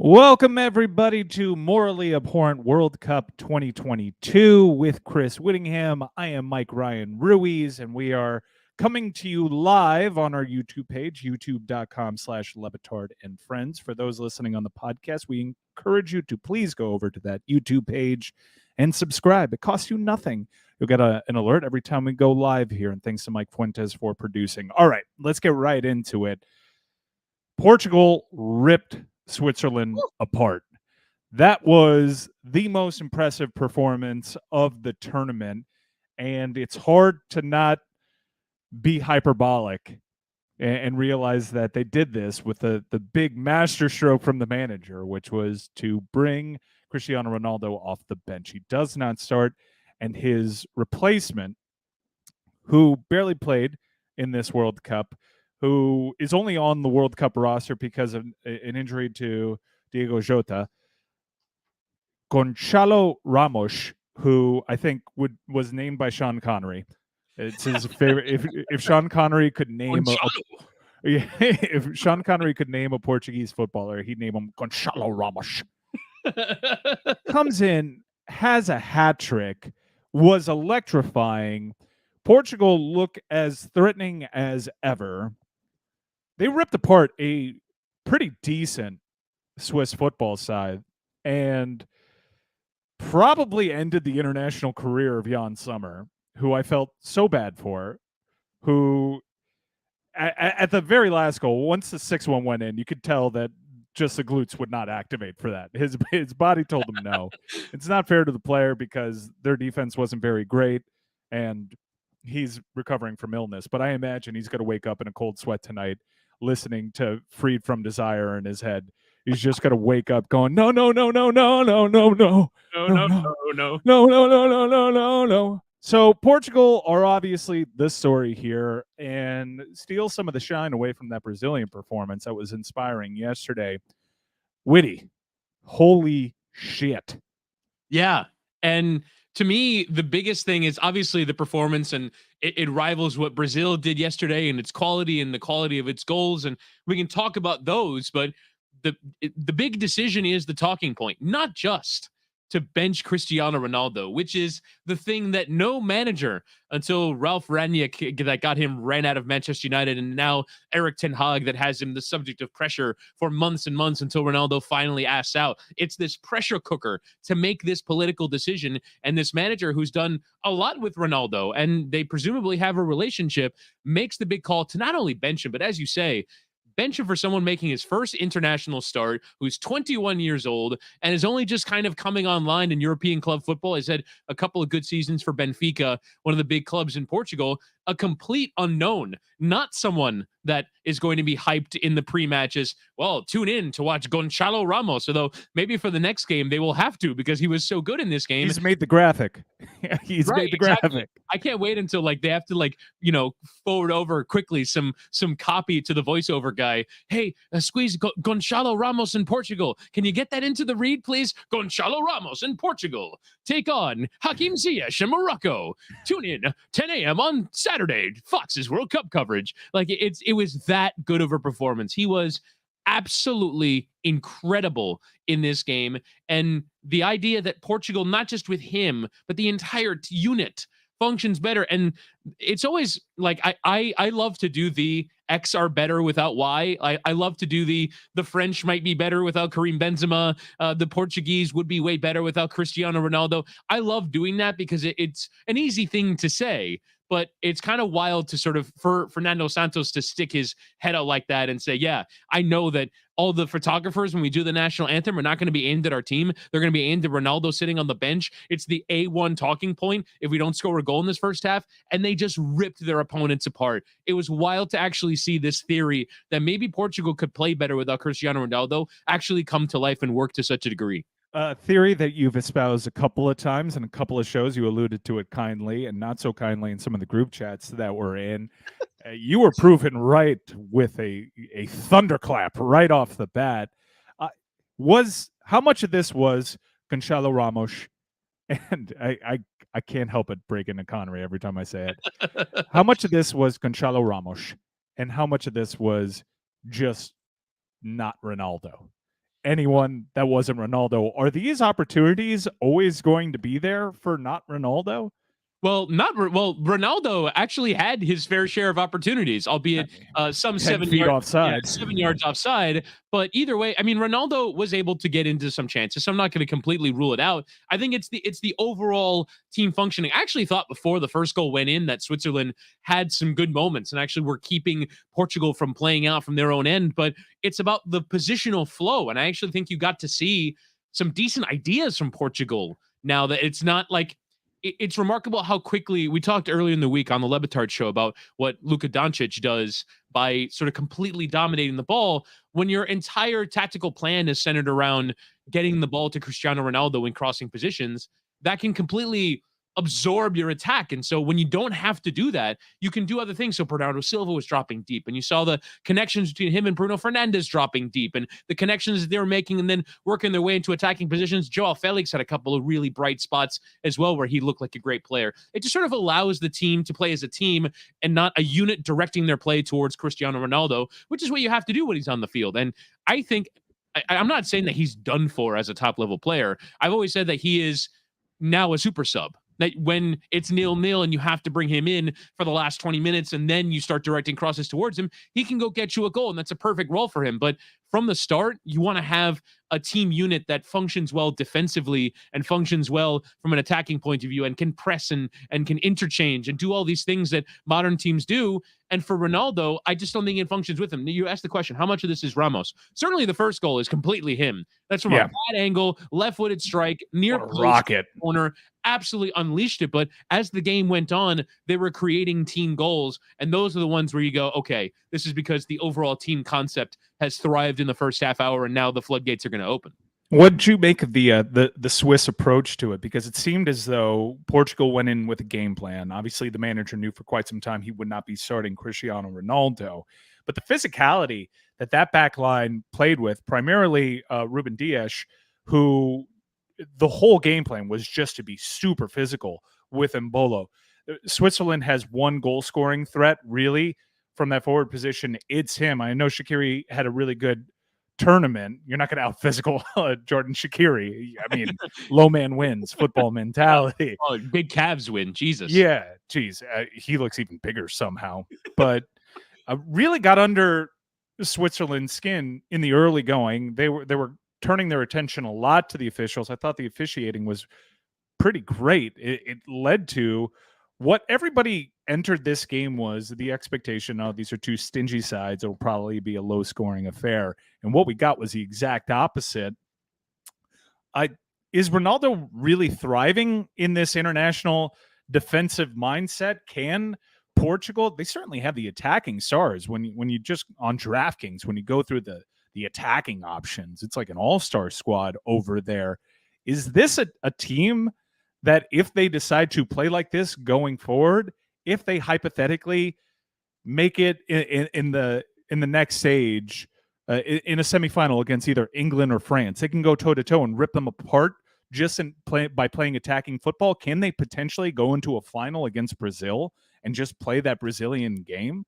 Welcome, everybody, to Morally Abhorrent World Cup 2022 with Chris Whittingham. I am Mike Ryan Ruiz, and we are coming to you live on our YouTube page, youtube.com/Lebitard and Friends. For those listening on the podcast, we encourage you to please go over to that YouTube page and subscribe. It costs you nothing. You'll get an alert every time we go live here, and thanks to Mike Fuentes for producing. All right, let's get right into it. Portugal ripped Switzerland apart. That was the most impressive performance of the tournament, and it's hard to not be hyperbolic and realize that they did this with the big masterstroke from the manager, which was to bring Cristiano Ronaldo off the bench. He does not start, and his replacement, who barely played in this World Cup, who is only on the World Cup roster because of an injury to Diego Jota, Gonçalo Ramos, who I think was named by Sean Connery. It's his favorite. If Sean Connery could name if Sean Connery could name a Portuguese footballer, he'd name him Gonçalo Ramos. Comes in, has a hat trick, was electrifying. Portugal look as threatening as ever. They ripped apart a pretty decent Swiss football side and probably ended the international career of Jan Sommer, who I felt so bad for, who at the very last goal, once the 6-1 went in, you could tell that just the glutes would not activate for that. His body told him no. It's not fair to the player because their defense wasn't very great, and he's recovering from illness. But I imagine he's going to wake up in a cold sweat tonight listening to Freed from Desire in his head. He's just going to wake up going, no, no, no, no, no, no, no, no, no, no, no, no, no, no, no, no, no, no. So Portugal are obviously the story here and steal some of the shine away from that Brazilian performance that was inspiring yesterday. Witty, holy shit. Yeah. And to me, the biggest thing is obviously the performance, and it rivals what Brazil did yesterday and its quality and the quality of its goals. And we can talk about those, but the big decision is the talking point, not just to bench Cristiano Ronaldo, which is the thing that no manager until Ralph Rangnick that got him ran out of Manchester United, and now Eric Ten Hag that has him the subject of pressure for months and months until Ronaldo finally asks out. It's this pressure cooker to make this political decision, and this manager who's done a lot with Ronaldo, and they presumably have a relationship, makes the big call to not only bench him, but as you say, bench him for someone making his first international start, who's 21 years old and is only just kind of coming online in European club football. He's had a couple of good seasons for Benfica, one of the big clubs in Portugal. A complete unknown, not someone that is going to be hyped in the pre-matches. Well, tune in to watch Gonçalo Ramos, although maybe for the next game they will have to because he was so good in this game. He's made the graphic. He's made the graphic. Exactly. I can't wait until they have to forward over quickly some copy to the voiceover guy. Hey, squeeze Gonçalo Ramos in Portugal. Can you get that into the read, please? Gonçalo Ramos in Portugal. Take on Hakim Ziyech in Morocco. Tune in 10 a.m. on Saturday. Fox's World Cup coverage. It was that good of a performance. He was absolutely incredible in this game. And the idea that Portugal, not just with him, but the entire unit functions better. And it's always I love to do the X are better without Y. I love to do the French might be better without Karim Benzema. The Portuguese would be way better without Cristiano Ronaldo. I love doing that because it's an easy thing to say, but it's kind of wild to sort of for Fernando Santos to stick his head out like that and say, yeah, I know that all the photographers, when we do the national anthem, are not going to be aimed at our team. They're going to be aimed at Ronaldo sitting on the bench. It's the A1 talking point if we don't score a goal in this first half. And they just ripped their opponents apart. It was wild to actually see this theory that maybe Portugal could play better without Cristiano Ronaldo actually come to life and work to such a degree. Theory that you've espoused a couple of times in a couple of shows. You alluded to it kindly and not so kindly in some of the group chats that we're in. You were proven right with a thunderclap right off the bat. How much of this was Gonçalo Ramos? And I can't help but break into Connery every time I say it. How much of this was Gonçalo Ramos? And how much of this was just not Ronaldo? anyone that wasn't Ronaldo. Are these opportunities always going to be there for not Ronaldo? Well, Ronaldo actually had his fair share of opportunities, albeit some 10 7 feet yards, offside. 7 yards offside. But either way, I mean, Ronaldo was able to get into some chances, so I'm not going to completely rule it out. I think it's the overall team functioning. I actually thought before the first goal went in that Switzerland had some good moments and actually were keeping Portugal from playing out from their own end. But it's about the positional flow, and I actually think you got to see some decent ideas from Portugal. Now that it's not like it's remarkable how quickly we talked earlier in the week on the Lebitard show about what Luka Doncic does by sort of completely dominating the ball when your entire tactical plan is centered around getting the ball to Cristiano Ronaldo in crossing positions. That can completely absorb your attack. And so when you don't have to do that, you can do other things. So Bernardo Silva was dropping deep, and you saw the connections between him and Bruno Fernandes dropping deep, and the connections that they were making and then working their way into attacking positions. Joao Felix had a couple of really bright spots as well where he looked like a great player. It just sort of allows the team to play as a team and not a unit directing their play towards Cristiano Ronaldo, which is what you have to do when he's on the field. And I think I'm not saying that he's done for as a top level player. I've always said that he is now a super sub. That when it's 0-0 and you have to bring him in for the last 20 minutes and then you start directing crosses towards him, he can go get you a goal, and that's a perfect role for him. But from the start, you want to have a team unit that functions well defensively and functions well from an attacking point of view and can press and can interchange and do all these things that modern teams do. And for Ronaldo, I just don't think it functions with him. You asked the question, how much of this is Ramos? Certainly the first goal is completely him. That's from a bad angle, left-footed strike, near post, rocket corner, absolutely unleashed it. But as the game went on, they were creating team goals. And those are the ones where you go, okay, this is because the overall team concept has thrived in the first half hour, and now the floodgates are going to open. What did you make of the Swiss approach to it? Because it seemed as though Portugal went in with a game plan. Obviously, the manager knew for quite some time he would not be starting Cristiano Ronaldo. But the physicality that back line played with, primarily Ruben Dias, who the whole game plan was just to be super physical with Mbolo. Switzerland has one goal-scoring threat, really, from that forward position. It's him. I know Shaqiri had a really good tournament. You're not going to out-physical Jordan Shaqiri. I mean, low man wins, football mentality. Oh, big Cavs win. Jesus. Yeah, geez. He looks even bigger somehow. But really got under Switzerland's skin in the early going. They were turning their attention a lot to the officials. I thought the officiating was pretty great. It led to what everybody entered this game was the expectation of these are two stingy sides. It'll probably be a low scoring affair. And what we got was the exact opposite. Is Ronaldo really thriving in this international defensive mindset? Can Portugal, they certainly have the attacking stars. When you just on DraftKings, when you go through the attacking options, it's like an all-star squad over there. Is this a team that if they decide to play like this going forward, if they hypothetically make it in the next stage in a semifinal against either England or France, they can go toe-to-toe and rip them apart just by playing attacking football? Can they potentially go into a final against Brazil and just play that Brazilian game?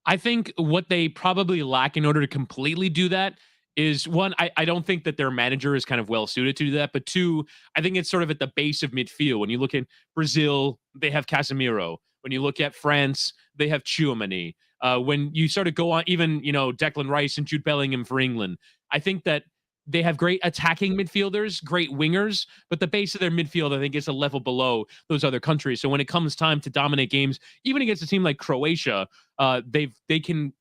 I think what they probably lack in order to completely do that is, one, I don't think that their manager is kind of well suited to do that. But two, I think it's sort of at the base of midfield. When you look at Brazil, they have Casemiro. When you look at France, they have Tchouaméni. When you sort of go on, even, Declan Rice and Jude Bellingham for England, I think that they have great attacking midfielders, great wingers, but the base of their midfield, I think, is a level below those other countries. So when it comes time to dominate games, even against a team like Croatia, they can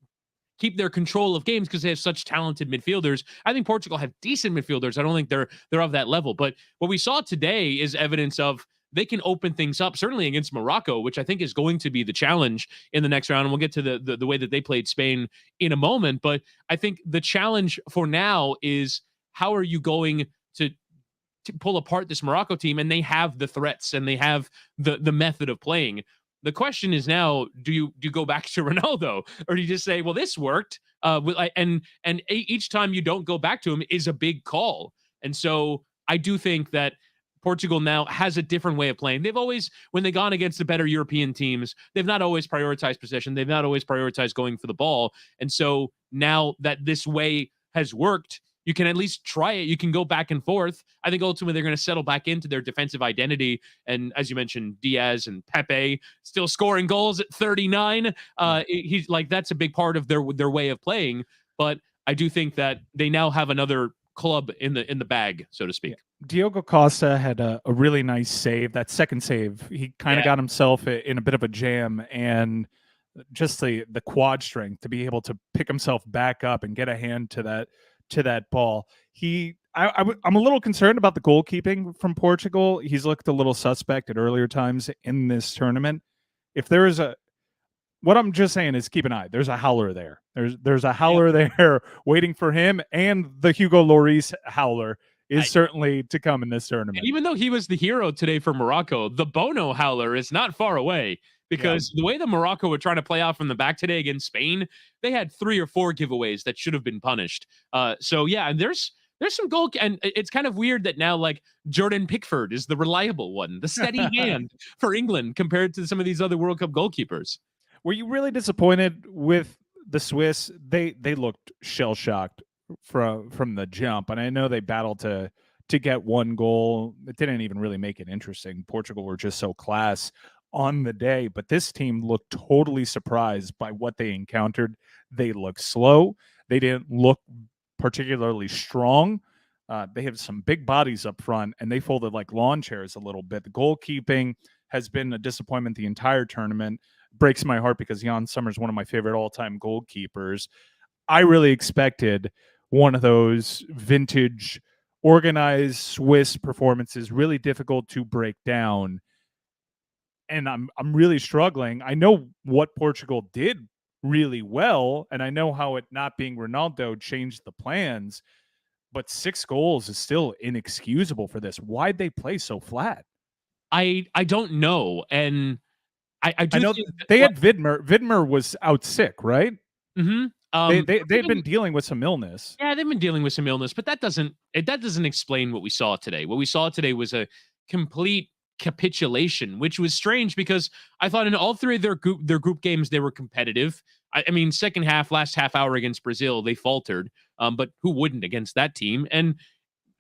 keep their control of games because they have such talented midfielders. I think Portugal have decent midfielders. I don't think they're of that level. But what we saw today is evidence of they can open things up, certainly against Morocco, which I think is going to be the challenge in the next round. And we'll get to the way that they played Spain in a moment. But I think the challenge for now is, how are you going to pull apart this Morocco team? And they have the threats and they have the method of playing. The question is now, do you go back to Ronaldo, or do you just say, well, this worked? And each time you don't go back to him is a big call. And so I do think that Portugal now has a different way of playing. They've always, when they've gone against the better European teams, they've not always prioritized possession. They've not always prioritized going for the ball. And so now that this way has worked, you can at least try it. You can go back and forth. I think ultimately they're going to settle back into their defensive identity. And as you mentioned, Diaz and Pepe still scoring goals at 39. He's like, that's a big part of their way of playing. But I do think that they now have another club in the bag, so to speak. Diogo Costa had a really nice save. That second save, he kind of got himself in a bit of a jam, and just the quad strength to be able to pick himself back up and get a hand to that ball. I'm a little concerned about the goalkeeping from Portugal. He's looked a little suspect at earlier times in this tournament. If there is what I'm just saying is keep an eye. There's a howler there. There's a howler there waiting for him, and the Hugo Lloris howler is certainly to come in this tournament. Even though he was the hero today for Morocco, the Bono howler is not far away, because the way that Morocco were trying to play out from the back today against Spain, they had 3 or 4 giveaways that should have been punished. So yeah, and there's some goal, and it's kind of weird that now like Jordan Pickford is the reliable one, the steady hand for England compared to some of these other World Cup goalkeepers. Were you really disappointed with the Swiss? They looked shell shocked from the jump, and I know they battled to get one goal. It didn't even really make it interesting. Portugal were just so class on the day, but this team looked totally surprised by what they encountered. They looked slow. They didn't look particularly strong. They have some big bodies up front, and they folded like lawn chairs a little bit. The goalkeeping has been a disappointment the entire tournament. Breaks my heart because Jan Sommer's one of my favorite all-time goalkeepers. I really expected one of those vintage, organized Swiss performances, really difficult to break down. And I'm really struggling. I know what Portugal did really well, and I know how it not being Ronaldo changed the plans, but 6 goals is still inexcusable for this. Why'd they play so flat? I don't know. And I know they had Vidmer. Vidmer was out sick, right? Mm-hmm. They've been dealing with some illness. Yeah, they've been dealing with some illness, but that doesn't explain what we saw today. What we saw today was a complete capitulation, which was strange because I thought in all 3 of their group games they were competitive. I mean, second half, last half hour against Brazil, they faltered. But who wouldn't against that team? And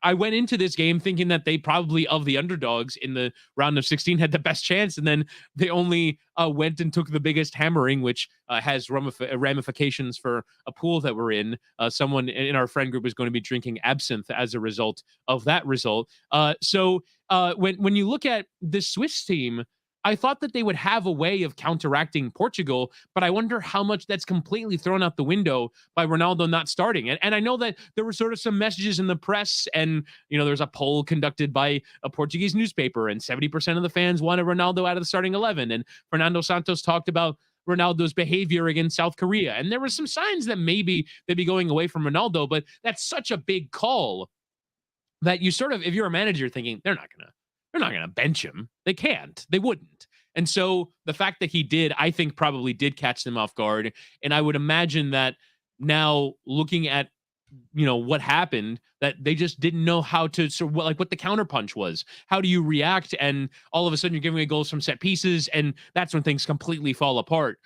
I went into this game thinking that they probably, of the underdogs in the round of 16, had the best chance, and then they only went and took the biggest hammering, which has ramifications for a pool that we're in. Someone in our friend group is going to be drinking absinthe as a result of that result. So when you look at this Swiss team, I thought that they would have a way of counteracting Portugal, but I wonder how much that's completely thrown out the window by Ronaldo not starting. And I know that there were sort of some messages in the press, and there's a poll conducted by a Portuguese newspaper, and 70% of the fans wanted Ronaldo out of the starting 11. And Fernando Santos talked about Ronaldo's behavior against South Korea, and there were some signs that maybe they'd be going away from Ronaldo, but that's such a big call that you sort of, if you're a manager, thinking they're not gonna bench him. They can't. They wouldn't. And so the fact that he did, I think, probably did catch them off guard. And I would imagine that now, looking at what happened, that they just didn't know how to sort of what the counterpunch was. How do you react? And all of a sudden you're giving away goals from set pieces, and that's when things completely fall apart.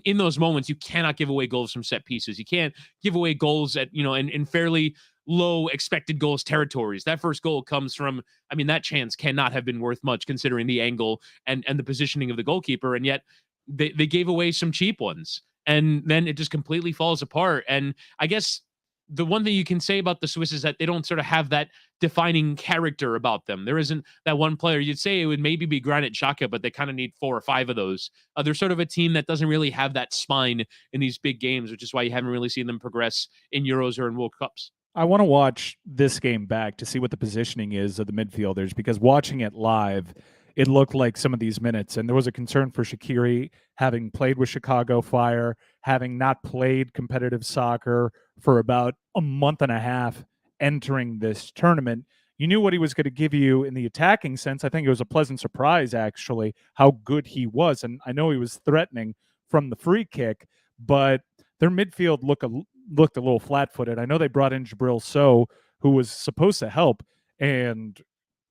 In those moments, you cannot give away goals from set pieces. You can't give away goals at in fairly low expected goals territories. That first goal comes from, that chance cannot have been worth much considering the angle and the positioning of the goalkeeper. And yet they gave away some cheap ones, and then it just completely falls apart. And I guess the one thing you can say about the Swiss is that they don't sort of have that defining character about them. There isn't that one player. You'd say it would maybe be Granit Xhaka, but they kind of need 4 or 5 of those. They're sort of a team that doesn't really have that spine in these big games, which is why you haven't really seen them progress in Euros or in World Cups. I want to watch this game back to see what the positioning is of the midfielders, because watching it live, it looked like some of these minutes, and there was a concern for Shaqiri, having played with Chicago Fire, having not played competitive soccer for about a month and a half entering this tournament. You knew what he was going to give you in the attacking sense. I think it was a pleasant surprise, actually, how good he was. And I know he was threatening from the free kick, but their midfield looked a little flat-footed. I know they brought in Jabril Sow, who was supposed to help, and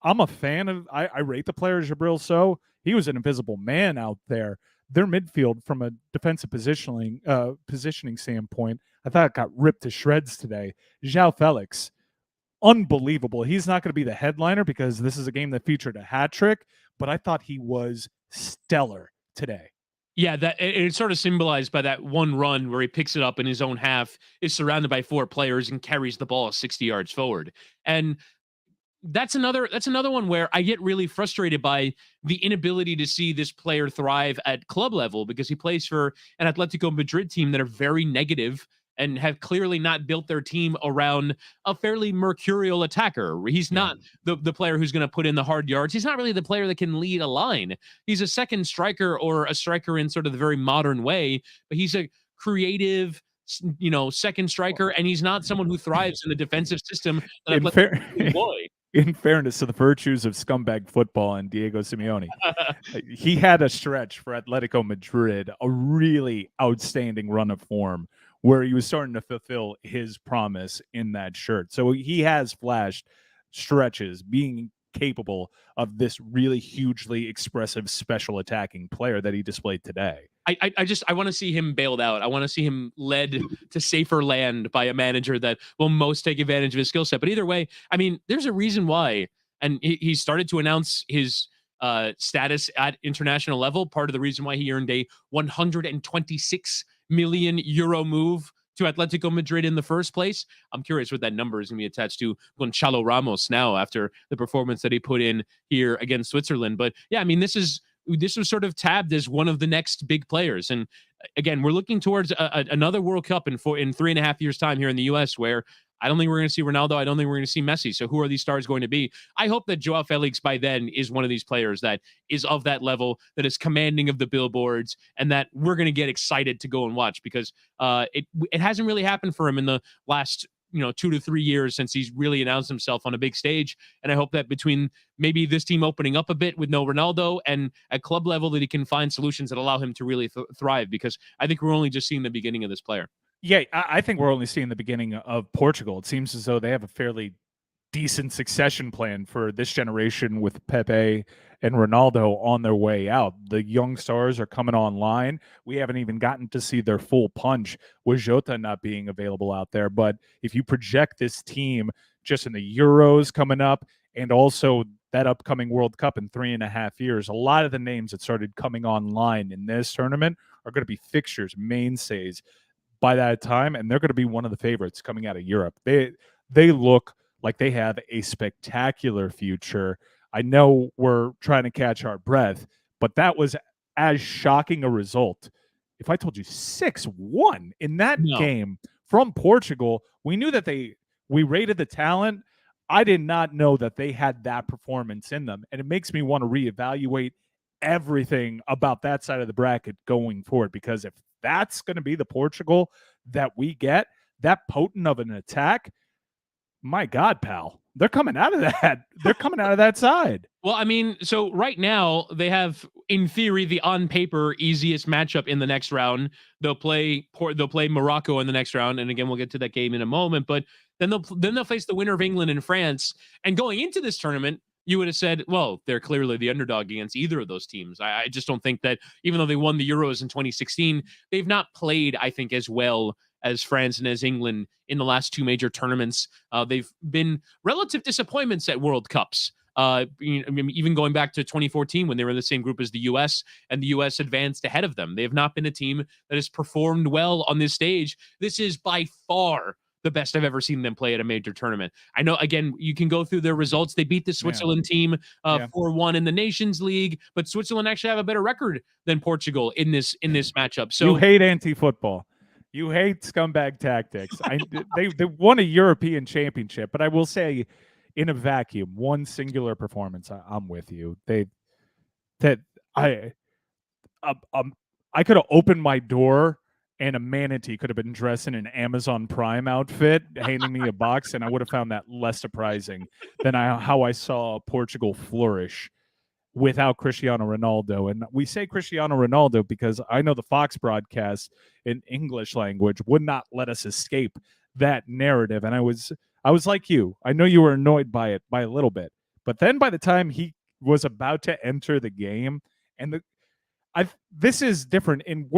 I'm a fan of. I rate the player Jabril Sow. He was an invisible man out there. their midfield from a defensive positioning standpoint, I thought it got ripped to shreds today. João Felix, unbelievable. He's not going to be the headliner because this is a game that featured a hat trick, but I thought he was stellar today. Yeah, that it's sort of symbolized by that one run where he picks it up in his own half, is surrounded by 4 players, and carries the ball 60 yards forward. And that's another one where I get really frustrated by the inability to see this player thrive at club level, because he plays for an Atletico Madrid team that are very negative and have clearly not built their team around a fairly mercurial attacker. He's not the player who's going to put in the hard yards. He's not really the player that can lead a line. He's a second striker, or a striker in sort of the very modern way, but he's a creative, second striker, and he's not someone who thrives in the defensive system. In fairness to the virtues of scumbag football and Diego Simeone, he had a stretch for Atletico Madrid, a really outstanding run of form where he was starting to fulfill his promise in that shirt. So he has flashed stretches being capable of this really hugely expressive special attacking player that he displayed today. I want to see him bailed out. I want to see him led to safer land by a manager that will most take advantage of his skill set. But either way, I mean, there's a reason why. And he started to announce his status at international level. Part of the reason why he earned a 126 million euro move to Atletico Madrid in the first place. I'm curious what that number is going to be attached to Gonçalo Ramos now, after the performance that he put in here against Switzerland. But yeah, I mean, this was sort of tabbed as one of the next big players. And again, we're looking towards another World Cup in 3.5 years' time here in the US, where I don't think we're going to see Ronaldo. I don't think we're going to see Messi. So who are these stars going to be? I hope that Joao Felix by then is one of these players that is of that level, that is commanding of the billboards, and that we're going to get excited to go and watch, because it hasn't really happened for him in the last 2 to 3 years since he's really announced himself on a big stage. And I hope that between maybe this team opening up a bit with no Ronaldo, and at club level, that he can find solutions that allow him to really thrive, because I think we're only just seeing the beginning of this player. Yeah, I think we're only seeing the beginning of Portugal. It seems as though they have a fairly decent succession plan for this generation, with Pepe and Ronaldo on their way out. The young stars are coming online. We haven't even gotten to see their full punch with Jota not being available out there. But if you project this team just in the Euros coming up, and also that upcoming World Cup in 3.5 years, a lot of the names that started coming online in this tournament are going to be fixtures, mainstays by that time, and they're going to be one of the favorites coming out of Europe. They look like they have a spectacular future. I know we're trying to catch our breath, but that was as shocking a result. If I told you 6-1 in that game from Portugal, we knew that we rated the talent. I did not know that they had that performance in them, and it makes me want to reevaluate everything about that side of the bracket going forward, because if that's going to be the Portugal that we get, that potent of an attack, my God, pal, they're coming out of that. They're coming out of that side. Well, I mean, so right now they have, in theory, the on paper easiest matchup in the next round. They'll play Morocco in the next round, and again, we'll get to that game in a moment. But then they'll face the winner of England and France. And going into this tournament, you would have said, well, they're clearly the underdog against either of those teams. I just don't think that, even though they won the Euros in 2016, they've not played, I think, as well as France and as England in the last 2 major tournaments. They've been relative disappointments at World Cups. Even going back to 2014, when they were in the same group as the U.S., and the U.S. advanced ahead of them. They have not been a team that has performed well on this stage. This is by far the best I've ever seen them play at a major tournament. I know, again, you can go through their results. They beat the Switzerland team 4-1 in the Nations League, but Switzerland actually have a better record than Portugal in this matchup. So you hate anti-football. You hate scumbag tactics. They won a European championship, but I will say, in a vacuum, one singular performance, I'm with you. I could have opened my door and a manatee could have been dressed in an Amazon Prime outfit, handing me a box, and I would have found that less surprising than how I saw Portugal flourish without Cristiano Ronaldo. And we say Cristiano Ronaldo because I know the Fox broadcast in English language would not let us escape that narrative. And I was like you. I know you were annoyed by it by a little bit. But then by the time he was about to enter the game, and This is different in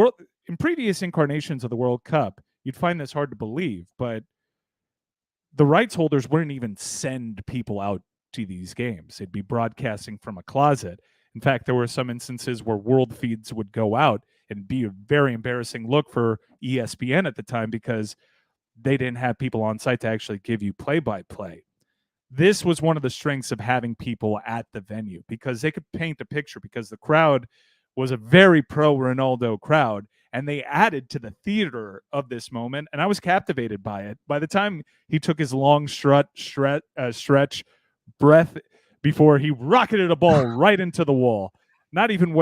previous incarnations of the World Cup. You'd find this hard to believe, but the rights holders wouldn't even send people out to these games. They'd be broadcasting from a closet. In fact, there were some instances where world feeds would go out and be a very embarrassing look for ESPN at the time because they didn't have people on site to actually give you play-by-play. This was one of the strengths of having people at the venue because they could paint a picture because the crowd was a very pro-Ronaldo crowd, and they added to the theater of this moment, and I was captivated by it. By the time he took his long stretch breath before he rocketed a ball right into the wall, not even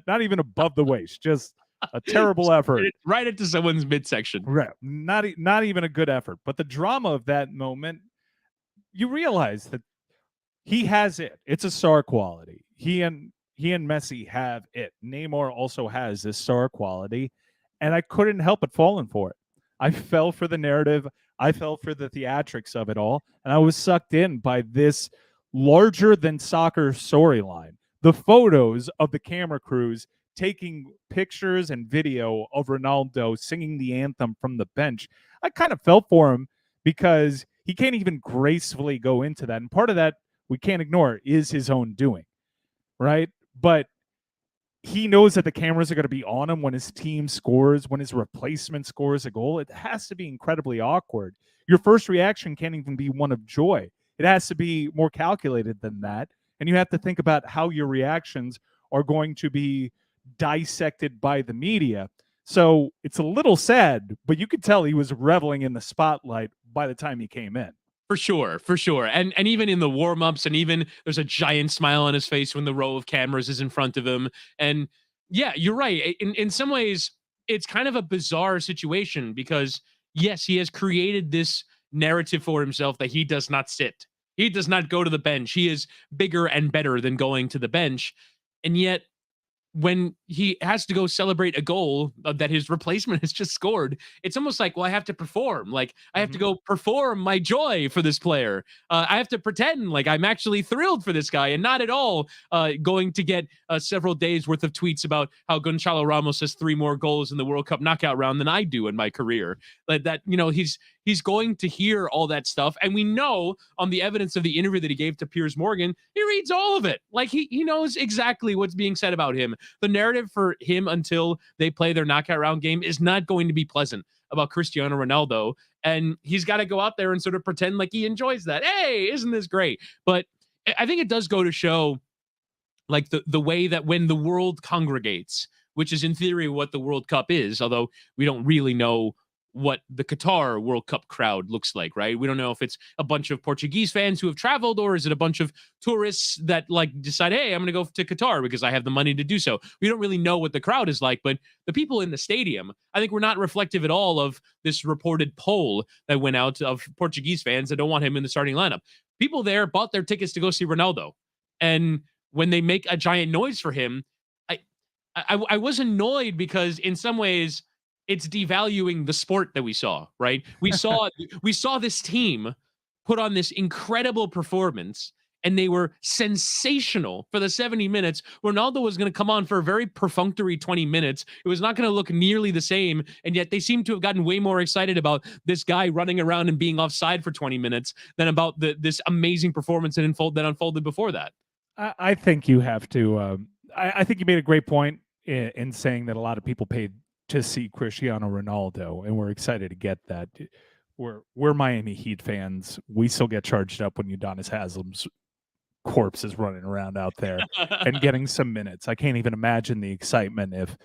not even above the waist, just a terrible effort. Right into someone's midsection. Right. Not even a good effort. But the drama of that moment, you realize that he has it. It's a star quality. He and Messi have it. Neymar also has this star quality, and I couldn't help but falling for it. I fell for the narrative. I fell for the theatrics of it all, and I was sucked in by this larger than soccer storyline. The photos of the camera crews taking pictures and video of Ronaldo singing the anthem from the bench. I kind of felt for him because he can't even gracefully go into that. And part of that we can't ignore is his own doing, right? But he knows that the cameras are going to be on him when his team scores, when his replacement scores a goal. It has to be incredibly awkward. Your first reaction can't even be one of joy. It has to be more calculated than that. And you have to think about how your reactions are going to be dissected by the media. So it's a little sad, but you could tell he was reveling in the spotlight by the time he came in. For sure. And even in the warm-ups, and even there's a giant smile on his face when the row of cameras is in front of him. And yeah, you're right. In some ways, it's kind of a bizarre situation because yes, he has created this narrative for himself that he does not sit. He does not go to the bench. He is bigger and better than going to the bench. And yet when he has to go celebrate a goal that his replacement has just scored, it's almost like, well, I have to perform. Like, I have to go perform my joy for this player. I have to pretend like I'm actually thrilled for this guy and not at all going to get several days worth of tweets about how Gonçalo Ramos has 3 more goals in the World Cup knockout round than I do in my career. That he's going to hear all that stuff. And we know on the evidence of the interview that he gave to Piers Morgan, he reads all of it. Like he knows exactly what's being said about him. The narrative for him until they play their knockout round game is not going to be pleasant about Cristiano Ronaldo. And he's got to go out there and sort of pretend like he enjoys that. Hey, isn't this great? But I think it does go to show like the way that when the world congregates, which is in theory what the World Cup is, although we don't really know what the Qatar World Cup crowd looks like, right? We don't know if it's a bunch of Portuguese fans who have traveled, or is it a bunch of tourists that like decide, hey, I'm going to go to Qatar because I have the money to do so. We don't really know what the crowd is like, but the people in the stadium, I think, were not reflective at all of this reported poll that went out of Portuguese fans that don't want him in the starting lineup. People there bought their tickets to go see Ronaldo. And when they make a giant noise for him, I was annoyed because in some ways, it's devaluing the sport that we saw, right? We saw this team put on this incredible performance, and they were sensational for the 70 minutes. Ronaldo was going to come on for a very perfunctory 20 minutes. It was not going to look nearly the same, and yet they seem to have gotten way more excited about this guy running around and being offside for 20 minutes than about this amazing performance that unfolded before that. I think you have to. I think you made a great point in saying that a lot of people paid to see Cristiano Ronaldo, and we're excited to get that. We're Miami Heat fans. We still get charged up when Udonis Haslam's corpse is running around out there and getting some minutes. I can't even imagine the excitement if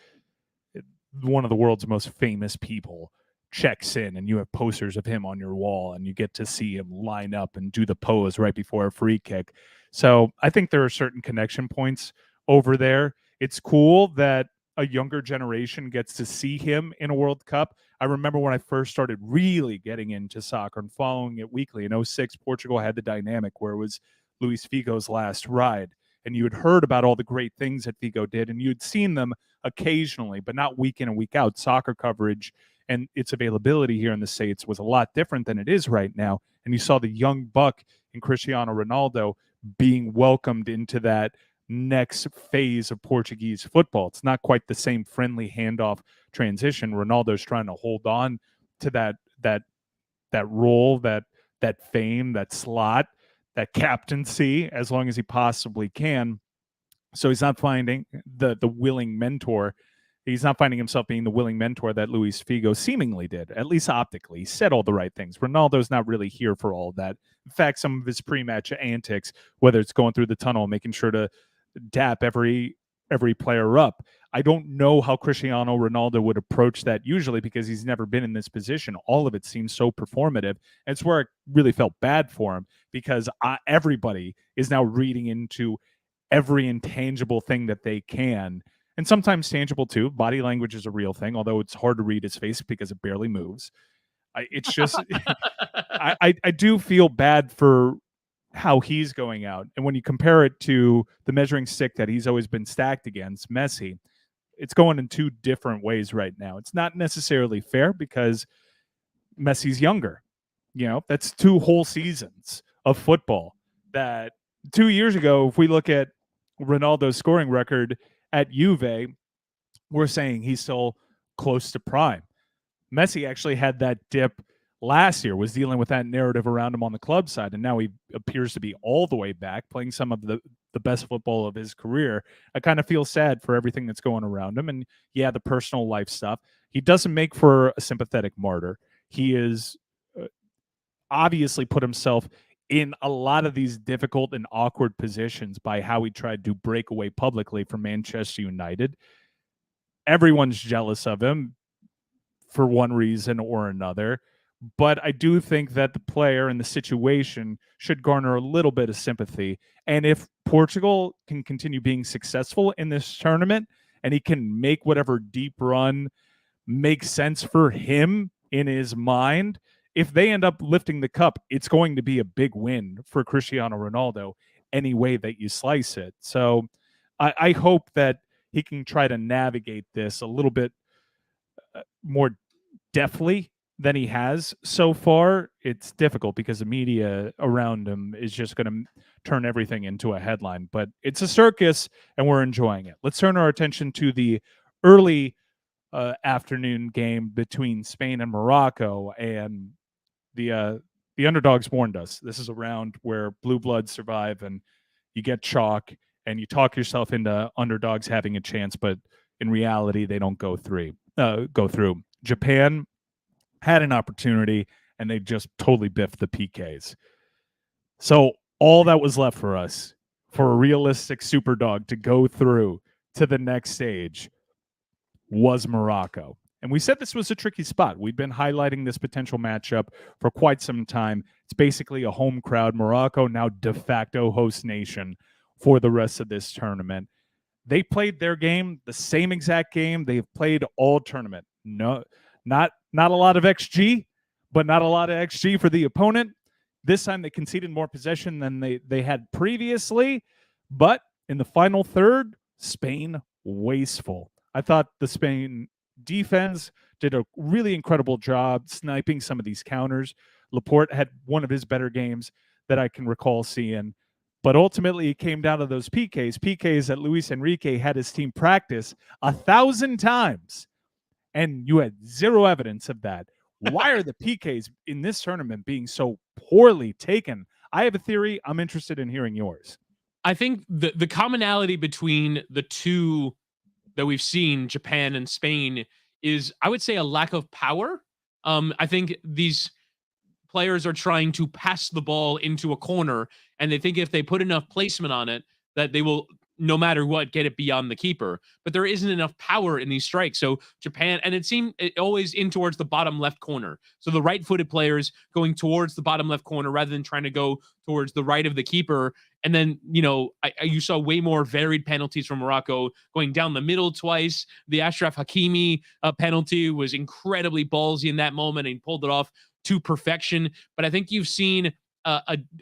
one of the world's most famous people checks in and you have posters of him on your wall and you get to see him line up and do the pose right before a free kick. So I think there are certain connection points over there. It's cool that a younger generation gets to see him in a World Cup. I remember when I first started really getting into soccer and following it weekly in 2006, Portugal had the dynamic where it was Luis Figo's last ride. And you had heard about all the great things that Figo did, and you'd seen them occasionally, but not week in and week out. Soccer coverage and its availability here in the States was a lot different than it is right now. And you saw the young buck in Cristiano Ronaldo being welcomed into that next phase of Portuguese football. It's not quite the same friendly handoff transition. Ronaldo's trying to hold on to that role, that fame, that slot, that captaincy as long as he possibly can. So he's not finding the willing mentor. He's not finding himself being the willing mentor that Luis Figo seemingly did, at least optically. He said all the right things. Ronaldo's not really here for all of that. In fact, some of his pre-match antics, whether it's going through the tunnel, making sure to dap every player up. I don't know how Cristiano Ronaldo would approach that usually because he's never been in this position. All of it seems so performative. And it's where I really felt bad for him because everybody is now reading into every intangible thing that they can, and sometimes tangible too. Body language is a real thing, although it's hard to read his face because it barely moves. It's just, I do feel bad for how he's going out. And when you compare it to the measuring stick that he's always been stacked against, Messi, it's going in two different ways right now. It's not necessarily fair because Messi's younger. You know, that's 2 whole seasons of football. That 2 years ago, if we look at Ronaldo's scoring record at Juve, we're saying he's still close to prime. Messi actually had that dip last year, was dealing with that narrative around him on the club side, and now he appears to be all the way back, playing some of the best football of his career. I kind of feel sad for everything that's going around him, and yeah, the personal life stuff. He doesn't make for a sympathetic martyr. He is obviously put himself in a lot of these difficult and awkward positions by how he tried to break away publicly from Manchester United. Everyone's jealous of him for one reason or another. But I do think that the player and the situation should garner a little bit of sympathy. And if Portugal can continue being successful in this tournament and he can make whatever deep run make sense for him in his mind, if they end up lifting the cup, it's going to be a big win for Cristiano Ronaldo any way that you slice it. So I hope that he can try to navigate this a little bit more deftly than he has so far. It's difficult because the media around him is just going to turn everything into a headline, but it's a circus and we're enjoying it. Let's turn our attention to the early afternoon game between Spain and Morocco, and the underdogs warned us. This is a round where blue bloods survive and you get chalk and you talk yourself into underdogs having a chance, but in reality they don't go through. Japan had an opportunity and they just totally biffed the PKs. So all that was left for us, for a realistic superdog to go through to the next stage, was Morocco. And we said this was a tricky spot. We've been highlighting this potential matchup for quite some time. It's basically a home crowd. Morocco now de facto host nation for the rest of this tournament. They played their game, the same exact game they've played all tournament. No, not a lot of XG, but not a lot of XG for the opponent. This time they conceded more possession than they had previously, but in the final third, Spain wasteful. I thought the Spain defense did a really incredible job sniping some of these counters. Laporte had one of his better games that I can recall seeing. But ultimately, it came down to those PKs that Luis Enrique had his team practice 1,000 times. And you had zero evidence of that. Why are the PKs in this tournament being so poorly taken? I have a theory. I'm interested in hearing yours. I think the commonality between the two that we've seen, Japan and Spain, is, I would say, a lack of power. I think these players are trying to pass the ball into a corner, and they think if they put enough placement on it, that they will, no matter what, get it beyond the keeper. But there isn't enough power in these strikes. So Japan, and it seemed always in towards the bottom left corner. So the right-footed players going towards the bottom left corner rather than trying to go towards the right of the keeper. And then, you saw way more varied penalties from Morocco, going down the middle twice. The Ashraf Hakimi penalty was incredibly ballsy in that moment, and he pulled it off to perfection. But I think you've seen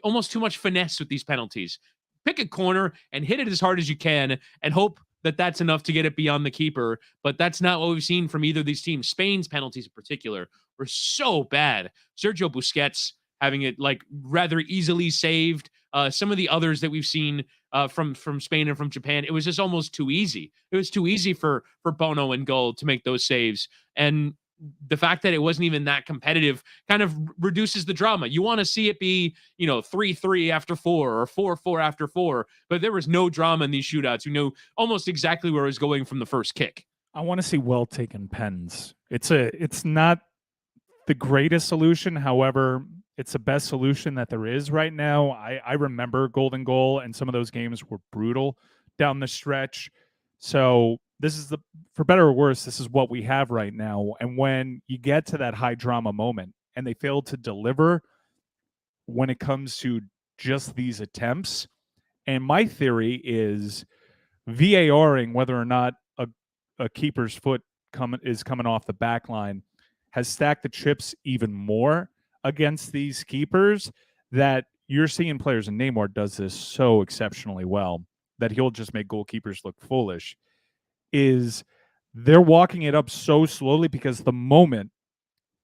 almost too much finesse with these penalties. Pick a corner and hit it as hard as you can and hope that that's enough to get it beyond the keeper. But that's not what we've seen from either of these teams. Spain's penalties in particular were so bad. Sergio Busquets having it like rather easily saved. Some of the others that we've seen from Spain and from Japan. It was just almost too easy. It was too easy for Bono and goal to make those saves. And the fact that it wasn't even that competitive kind of reduces the drama. You want to see it be, 3-3 after 4 or 4-4 after 4, but there was no drama in these shootouts. You know almost exactly where it was going from the first kick. I want to see well taken pens. It's not the greatest solution. However, it's the best solution that there is right now. I remember Golden Goal, and some of those games were brutal down the stretch. So this is for better or worse, this is what we have right now. And when you get to that high drama moment and they fail to deliver when it comes to just these attempts, and my theory is VARing whether or not a keeper's foot is coming off the back line has stacked the chips even more against these keepers, that you're seeing players, and Neymar does this so exceptionally well, that he'll just make goalkeepers look foolish, is they're walking it up so slowly because the moment,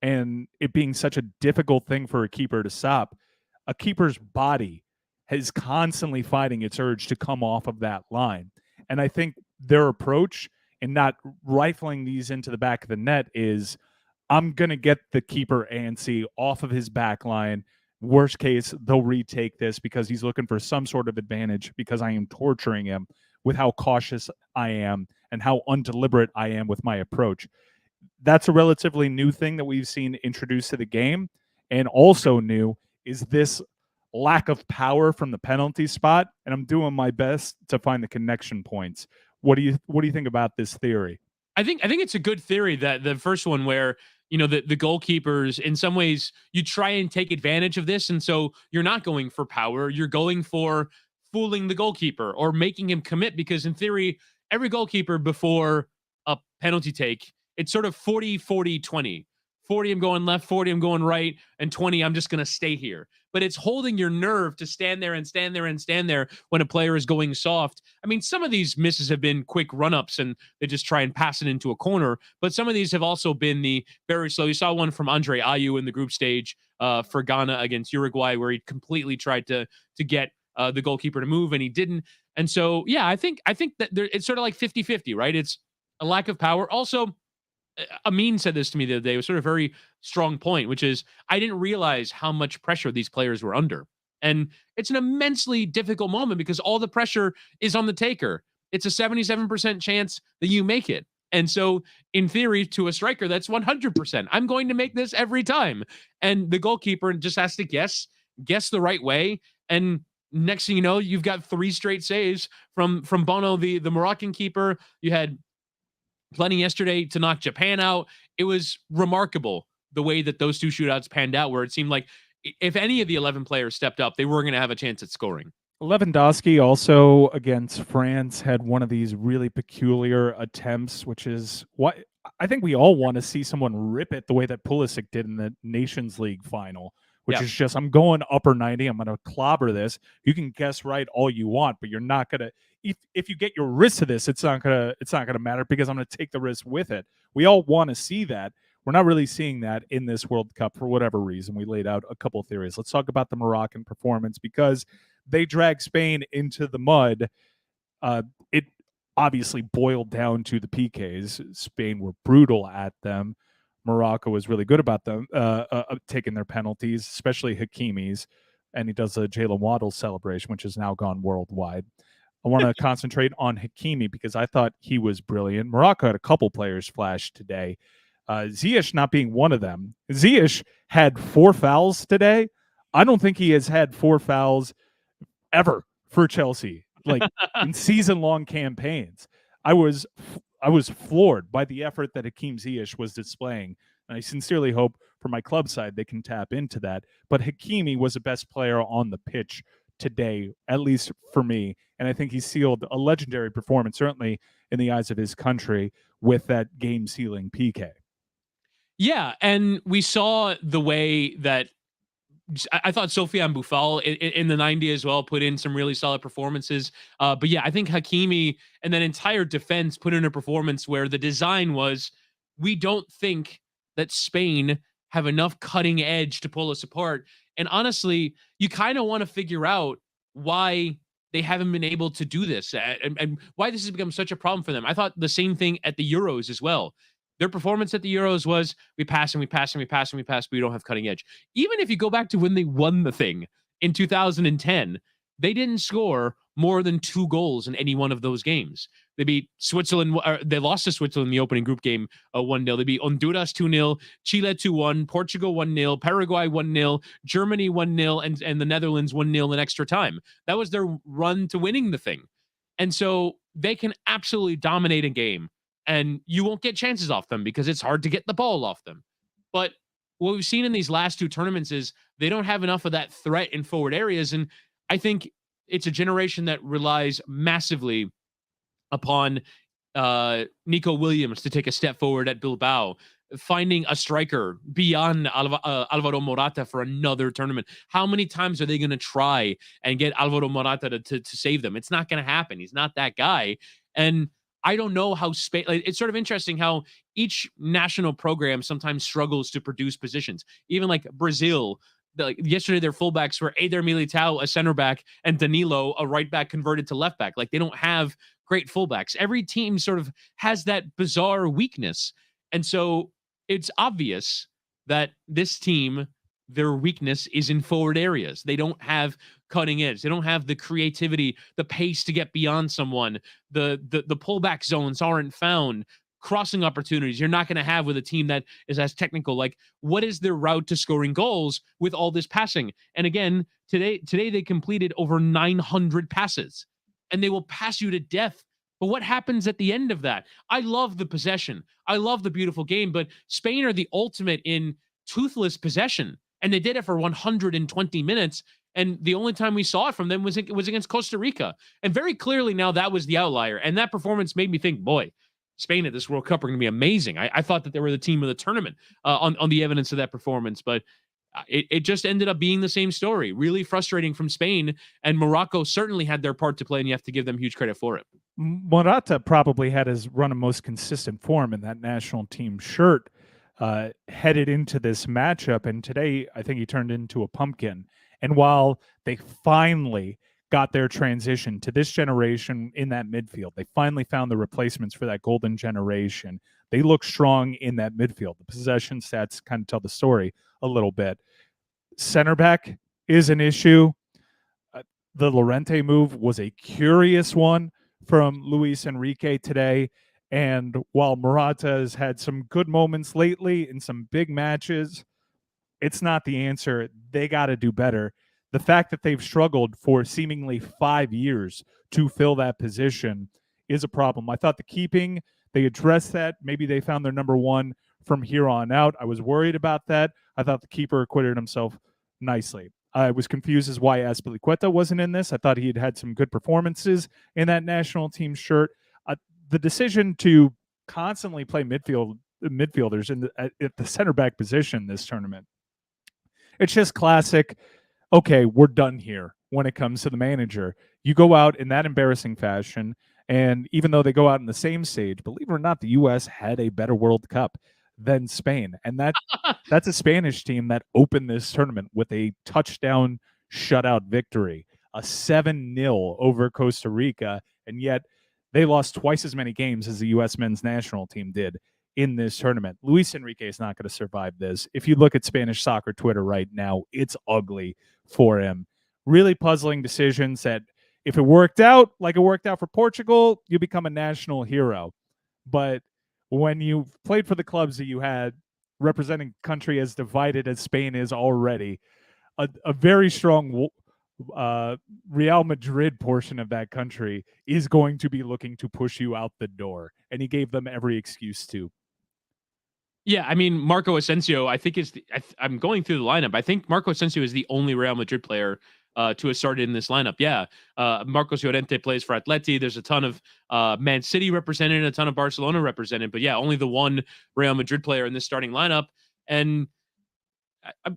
and it being such a difficult thing for a keeper to stop, a keeper's body is constantly fighting its urge to come off of that line. And I think their approach in not rifling these into the back of the net is, I'm going to get the keeper antsy off of his back line. Worst case, they'll retake this because he's looking for some sort of advantage because I am torturing him with how cautious I am and how undeliberate I am with my approach. That's a relatively new thing that we've seen introduced to the game. And also new is this lack of power from the penalty spot. And I'm doing my best to find the connection points. What do you think about this theory? I think it's a good theory, that the first one where the goalkeepers, in some ways, you try and take advantage of this, and so you're not going for power, you're going for fooling the goalkeeper or making him commit, because in theory every goalkeeper before a penalty take, it's sort of 40-40-20. 40 I'm going left, 40 I'm going right, and 20 I'm just going to stay here. But it's holding your nerve to stand there and stand there and stand there when a player is going soft. I mean, some of these misses have been quick run-ups and they just try and pass it into a corner, but some of these have also been the very slow. You saw one from Andre Ayew in the group stage for Ghana against Uruguay, where he completely tried to get the goalkeeper to move and he didn't. And so, yeah, I think that it's sort of like 50-50, right? It's a lack of power. Also, Amin said this to me the other day. It was sort of a very strong point, which is, I didn't realize how much pressure these players were under. And it's an immensely difficult moment because all the pressure is on the taker. It's a 77% chance that you make it. And so, in theory, to a striker, that's 100%. I'm going to make this every time. And the goalkeeper just has to guess the right way. And next thing you know, you've got 3 straight saves from Bono, the Moroccan keeper. You had plenty yesterday to knock Japan out. It was remarkable the way that those 2 shootouts panned out, where it seemed like if any of the 11 players stepped up, they were going to have a chance at scoring. Lewandowski also against France had one of these really peculiar attempts, which is what I think we all want to see someone rip it the way that Pulisic did in the Nations League final, which is just, I'm going upper 90, I'm going to clobber this. You can guess right all you want, but you're not going to, if you get your wrist to this, it's not going to matter because I'm going to take the risk with it. We all want to see that. We're not really seeing that in this World Cup for whatever reason. We laid out a couple of theories. Let's talk about the Moroccan performance because they dragged Spain into the mud. It obviously boiled down to the PKs. Spain were brutal at them. Morocco was really good about them taking their penalties, especially Hakimi's, and he does a Jalen Waddle celebration, which has now gone worldwide. I want to concentrate on Hakimi because I thought he was brilliant. Morocco had a couple players flash today. Ziyech not being one of them. Ziyech had 4 fouls today. I don't think he has had 4 fouls ever for Chelsea, like in season-long campaigns. I was floored by the effort that Hakim Ziyech was displaying, and I sincerely hope for my club side they can tap into that. But Hakimi was the best player on the pitch today, at least for me, and I think he sealed a legendary performance, certainly in the eyes of his country, with that game-sealing PK. Yeah, and we saw the way that I thought Sofiane Boufal in the 90 as well put in some really solid performances. But yeah, I think Hakimi and that entire defense put in a performance where the design was, we don't think that Spain have enough cutting edge to pull us apart. And honestly, you kind of want to figure out why they haven't been able to do this, and why this has become such a problem for them. I thought the same thing at the Euros as well. Their performance at the Euros was we pass and we pass and we pass and we pass, but we don't have cutting edge. Even if you go back to when they won the thing in 2010, they didn't score more than 2 goals in any one of those games. They beat Switzerland. They lost to Switzerland in the opening group game 1-0. They beat Honduras 2-0, Chile 2-1, Portugal 1-0, Paraguay 1-0, Germany 1-0, and the Netherlands 1-0 in extra time. That was their run to winning the thing. And so they can absolutely dominate a game, and you won't get chances off them because it's hard to get the ball off them. But what we've seen in these last 2 tournaments is they don't have enough of that threat in forward areas. And I think it's a generation that relies massively upon Nico Williams to take a step forward at Bilbao, finding a striker beyond Alvaro Morata for another tournament. How many times are they going to try and get Alvaro Morata to save them? It's not going to happen. He's not that guy. And I don't know how Spain, like, it's sort of interesting how each national program sometimes struggles to produce positions. Even like Brazil, yesterday their fullbacks were Eder Militao, a center back, and Danilo, a right back converted to left back. Like, they don't have great fullbacks. Every team sort of has that bizarre weakness. And so it's obvious that this team, their weakness is in forward areas. They don't have cutting edge. They don't have the creativity, the pace to get beyond someone. The pullback zones aren't found. Crossing opportunities you're not going to have with a team that is as technical. Like, what is their route to scoring goals with all this passing? And again, today they completed over 900 passes, and they will pass you to death. But what happens at the end of that? I love the possession. I love the beautiful game, but Spain are the ultimate in toothless possession, and they did it for 120 minutes. And the only time we saw it from them was against Costa Rica. And very clearly now that was the outlier. And that performance made me think, boy, Spain at this World Cup are going to be amazing. I thought that they were the team of the tournament on the evidence of that performance, but it just ended up being the same story. Really frustrating from Spain, and Morocco certainly had their part to play, and you have to give them huge credit for it. Morata probably had his run of most consistent form in that national team shirt headed into this matchup, and today I think he turned into a pumpkin. And while they finally got their transition to this generation in that midfield, they finally found the replacements for that golden generation. They look strong in that midfield. The possession stats kind of tell the story a little bit. Center back is an issue. The Llorente move was a curious one from Luis Enrique today. And while Morata has had some good moments lately in some big matches, it's not the answer. They got to do better. The fact that they've struggled for seemingly 5 years to fill that position is a problem. I thought the keeping, they addressed that. Maybe they found their number one from here on out. I was worried about that. I thought the keeper acquitted himself nicely. I was confused as why Azpilicueta wasn't in this. I thought he had had some good performances in that national team shirt. The decision to constantly play midfielders at the center back position this tournament, it's just classic. Okay, we're done here when it comes to the manager. You go out in that embarrassing fashion, and even though they go out in the same stage, believe it or not, the U.S. had a better World Cup than Spain. And that's a Spanish team that opened this tournament with a touchdown shutout victory, a 7-0 over Costa Rica, and yet they lost twice as many games as the U.S. men's national team did in this tournament. Luis Enrique is not going to survive this. If you look at Spanish soccer Twitter right now, it's ugly for him. Really puzzling decisions that if it worked out like it worked out for Portugal, you become a national hero. But when you've played for the clubs that you had, representing country as divided as Spain is already, a very strong Real Madrid portion of that country is going to be looking to push you out the door. And he gave them every excuse to. Yeah, I mean, Marco Asensio, I think I'm going through the lineup. I think Marco Asensio is the only Real Madrid player to have started in this lineup. Yeah, Marcos Llorente plays for Atleti. There's a ton of Man City represented, a ton of Barcelona represented. But yeah, only the one Real Madrid player in this starting lineup. And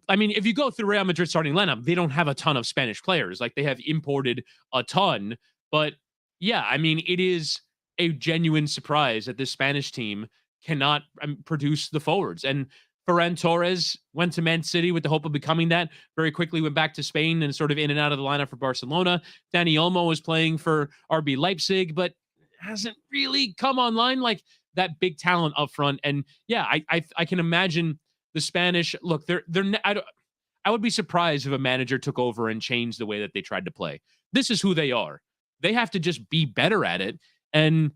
I mean, if you go through Real Madrid starting lineup, they don't have a ton of Spanish players. Like, they have imported a ton. But yeah, I mean, it is a genuine surprise that this Spanish team cannot produce the forwards. And Ferran Torres went to Man City with the hope of becoming that. Very quickly went back to Spain and sort of in and out of the lineup for Barcelona. Dani Olmo was playing for RB Leipzig, but hasn't really come online like that big talent up front. And yeah, I can imagine the Spanish. Look, I would be surprised if a manager took over and changed the way that they tried to play. This is who they are. They have to just be better at it. And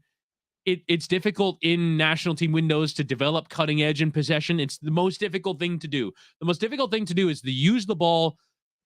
it's difficult in national team windows to develop cutting edge and possession. It's the most difficult thing to do. The most difficult thing to do is to use the ball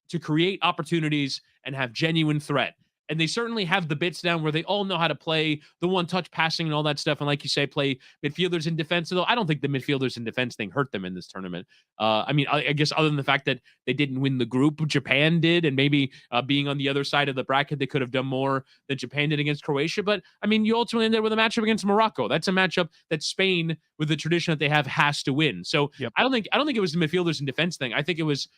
to create opportunities and have genuine threat. And they certainly have the bits down where they all know how to play the one-touch passing and all that stuff. And like you say, play midfielders in defense. Although I don't think the midfielders in defense thing hurt them in this tournament. I mean, I guess other than the fact that they didn't win the group, Japan did, and maybe being on the other side of the bracket, they could have done more than Japan did against Croatia. But I mean, you ultimately ended with a matchup against Morocco. That's a matchup that Spain, with the tradition that they have, has to win. So yep. I don't think it was the midfielders in defense thing. I think it was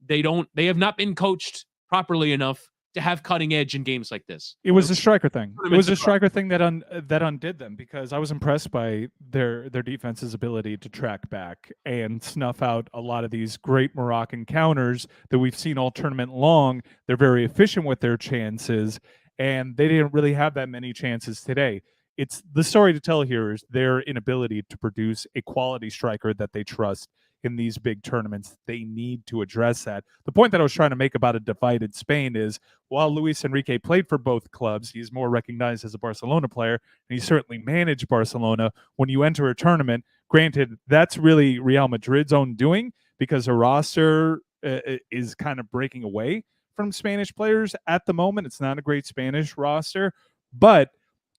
they have not been coached properly enough to have cutting edge in games like this. It was a striker thing. It was a striker thing that undid them, because I was impressed by their defense's ability to track back and snuff out a lot of these great Moroccan counters that we've seen all tournament long. They're very efficient with their chances, and they didn't really have that many chances today. It's the story to tell here is their inability to produce a quality striker that they trust in these big tournaments. They need to address that. The point that I was trying to make about a divided Spain is, while Luis Enrique played for both clubs, he's more recognized as a Barcelona player, and he certainly managed Barcelona. When you enter a tournament, granted, that's really Real Madrid's own doing, because the roster is kind of breaking away from Spanish players at the moment. It's not a great Spanish roster, but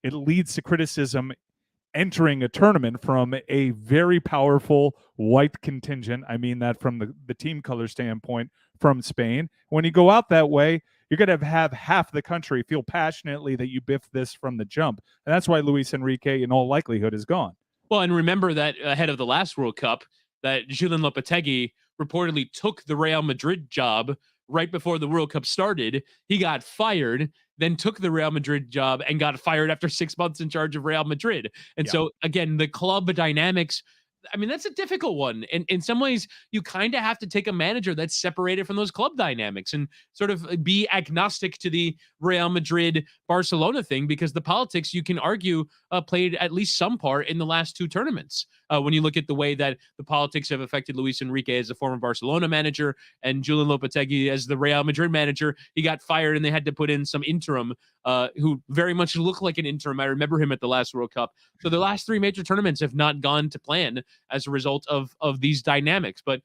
it leads to criticism entering a tournament from a very powerful white contingent. I mean that from the team color standpoint from Spain. When you go out that way, you're going to have half the country feel passionately that you biffed this from the jump. And that's why Luis Enrique, in all likelihood, is gone. Well, and remember that ahead of the last World Cup, that Julen Lopetegui reportedly took the Real Madrid job right before the World Cup started. He got fired, then took the Real Madrid job and got fired after 6 months in charge of Real Madrid. And so, again, the club dynamics, I mean, that's a difficult one. And in some ways, you kind of have to take a manager that's separated from those club dynamics and sort of be agnostic to the Real Madrid Barcelona thing, because the politics, you can argue, played at least some part in the last two tournaments. When you look at the way that the politics have affected Luis Enrique as a former Barcelona manager and Julen Lopetegui as the Real Madrid manager, he got fired and they had to put in some interim who very much looked like an interim. I remember him at the last World Cup. So the last three major tournaments have not gone to plan as a result of these dynamics. But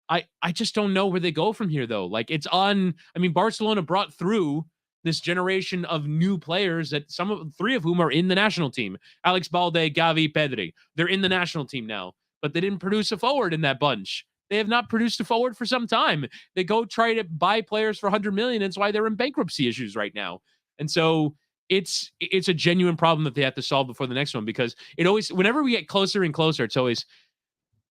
I just don't know where they go from here, though. Like, it's on. I mean, Barcelona brought through this generation of new players that three of whom are in the national team. Alex Balde, Gavi, Pedri. They're in the national team now, but they didn't produce a forward in that bunch. They have not produced a forward for some time. They go try to buy players for 100 million. That's why they're in bankruptcy issues right now. And so it's a genuine problem that they have to solve before the next one, because it always, whenever we get closer and closer, it's always,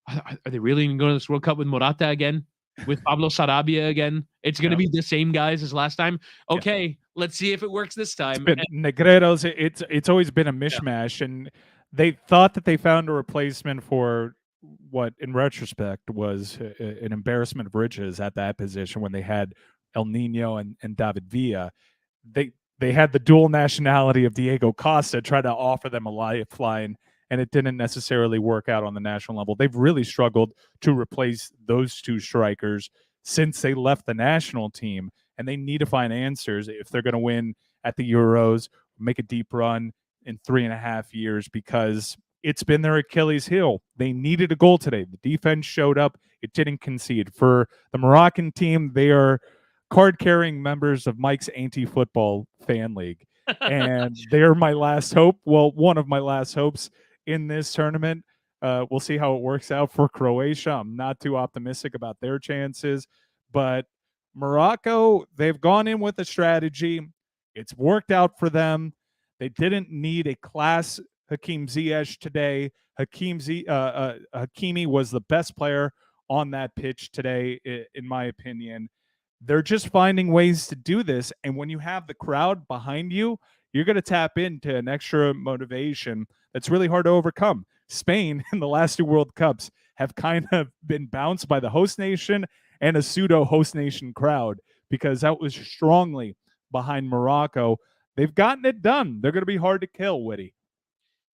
are they really going to go to this World Cup with Morata again? With Pablo Sarabia again? It's going to be the same guys as last time. Okay, let's see if it works this time. Negreros, it's always been a mishmash, and they thought that they found a replacement for what, in retrospect, was an embarrassment of riches at that position when they had El Nino and David Villa. They had the dual nationality of Diego Costa try to offer them a lifeline, and it didn't necessarily work out on the national level. They've really struggled to replace those two strikers since they left the national team, and they need to find answers if they're going to win at the Euros, make a deep run in 3.5 years, because it's been their Achilles heel. They needed a goal today. The defense showed up. It didn't concede. For the Moroccan team, they are card-carrying members of Mike's anti-football fan league, and they're my last hope. Well, one of my last hopes in this tournament. We'll see how it works out for Croatia. I'm not too optimistic about their chances, but Morocco, they've gone in with a strategy. It's worked out for them. They didn't need a class Hakim Ziyech today. Hakimi was the best player on that pitch today, in my opinion. They're just finding ways to do this, and when you have the crowd behind you, you're going to tap into an extra motivation that's really hard to overcome. Spain in the last 2 World Cups have kind of been bounced by the host nation and a pseudo host nation crowd, because that was strongly behind Morocco. They've gotten it done. They're going to be hard to kill, Witty.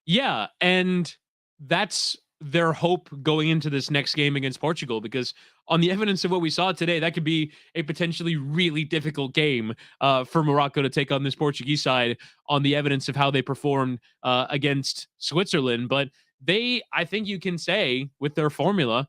Yeah, and that's their hope going into this next game against Portugal, because on the evidence of what we saw today, that could be a potentially really difficult game for Morocco to take on this Portuguese side on the evidence of how they performed against Switzerland. But they, I think you can say, with their formula,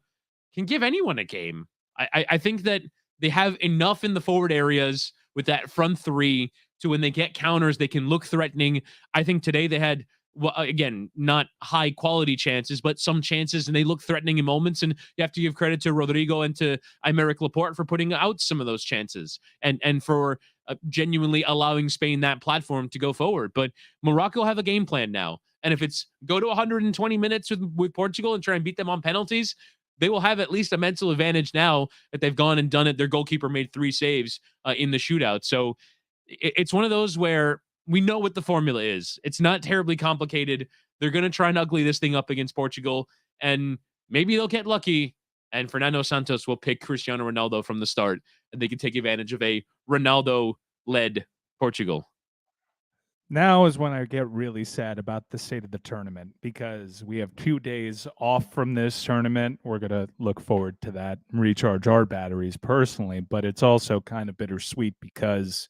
can give anyone a game. I think that they have enough in the forward areas with that front three to when they get counters, they can look threatening. I think today they had, well, again, not high quality chances, but some chances, and they look threatening in moments. And you have to give credit to Rodrigo and to Aymeric Laporte for putting out some of those chances and for genuinely allowing Spain that platform to go forward. But Morocco have a game plan now. And if it's go to 120 minutes with Portugal and try and beat them on penalties, they will have at least a mental advantage now that they've gone and done it. Their goalkeeper made 3 saves in the shootout. So it's one of those where we know what the formula is. It's not terribly complicated. They're going to try and ugly this thing up against Portugal, and maybe they'll get lucky. And Fernando Santos will pick Cristiano Ronaldo from the start, and they can take advantage of a Ronaldo-led Portugal. Now is when I get really sad about the state of the tournament, because we have 2 days off from this tournament. We're going to look forward to that and recharge our batteries personally, but it's also kind of bittersweet because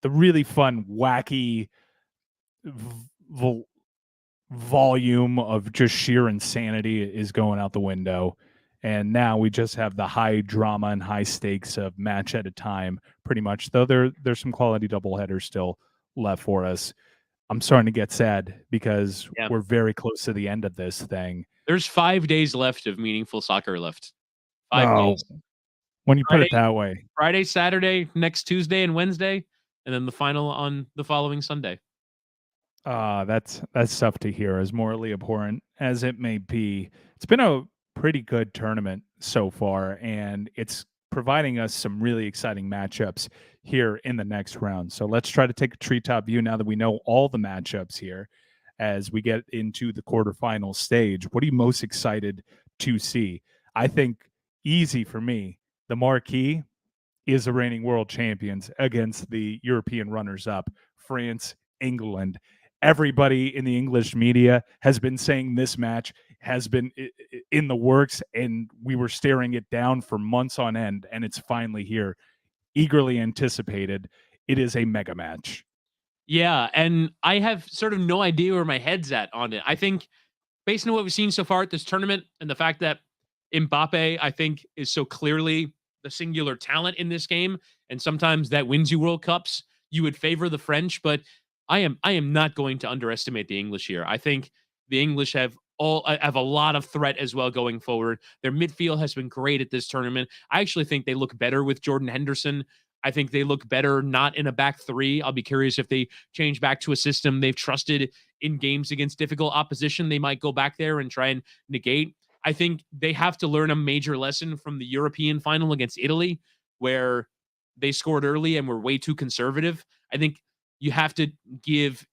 the really fun, wacky volume of just sheer insanity is going out the window. And now we just have the high drama and high stakes of match at a time, pretty much, though there's some quality doubleheaders still left for us. I'm starting to get sad because we're very close to the end of this thing. There's 5 days left of meaningful soccer left. 5 days. When you put it that way. Friday, Saturday, next Tuesday and Wednesday, and then the final on the following Sunday. That's tough to hear, as morally abhorrent as it may be. It's been a pretty good tournament so far, and it's providing us some really exciting matchups here in the next round. So let's try to take a treetop view now that we know all the matchups here as we get into the quarterfinal stage. What are you most excited to see? I think easy for me, the marquee is the reigning world champions against the European runners-up, France, England. Everybody in the English media has been saying this match has been in the works, and we were staring it down for months on end, and it's finally here. Eagerly anticipated. It is a mega match. Yeah, and I have sort of no idea where my head's at on it. I think based on what we've seen so far at this tournament and the fact that Mbappe, I think, is so clearly the singular talent in this game, and sometimes that wins you World Cups, you would favor the French, but I am not going to underestimate the English here. I think the English have a lot of threat as well going forward. Their midfield has been great at this tournament. I actually think they look better with Jordan Henderson. I think they look better not in a back three. I'll be curious if they change back to a system they've trusted in games against difficult opposition. They might go back there and try and negate. I think they have to learn a major lesson from the European final against Italy, where they scored early and were way too conservative. I think you have to give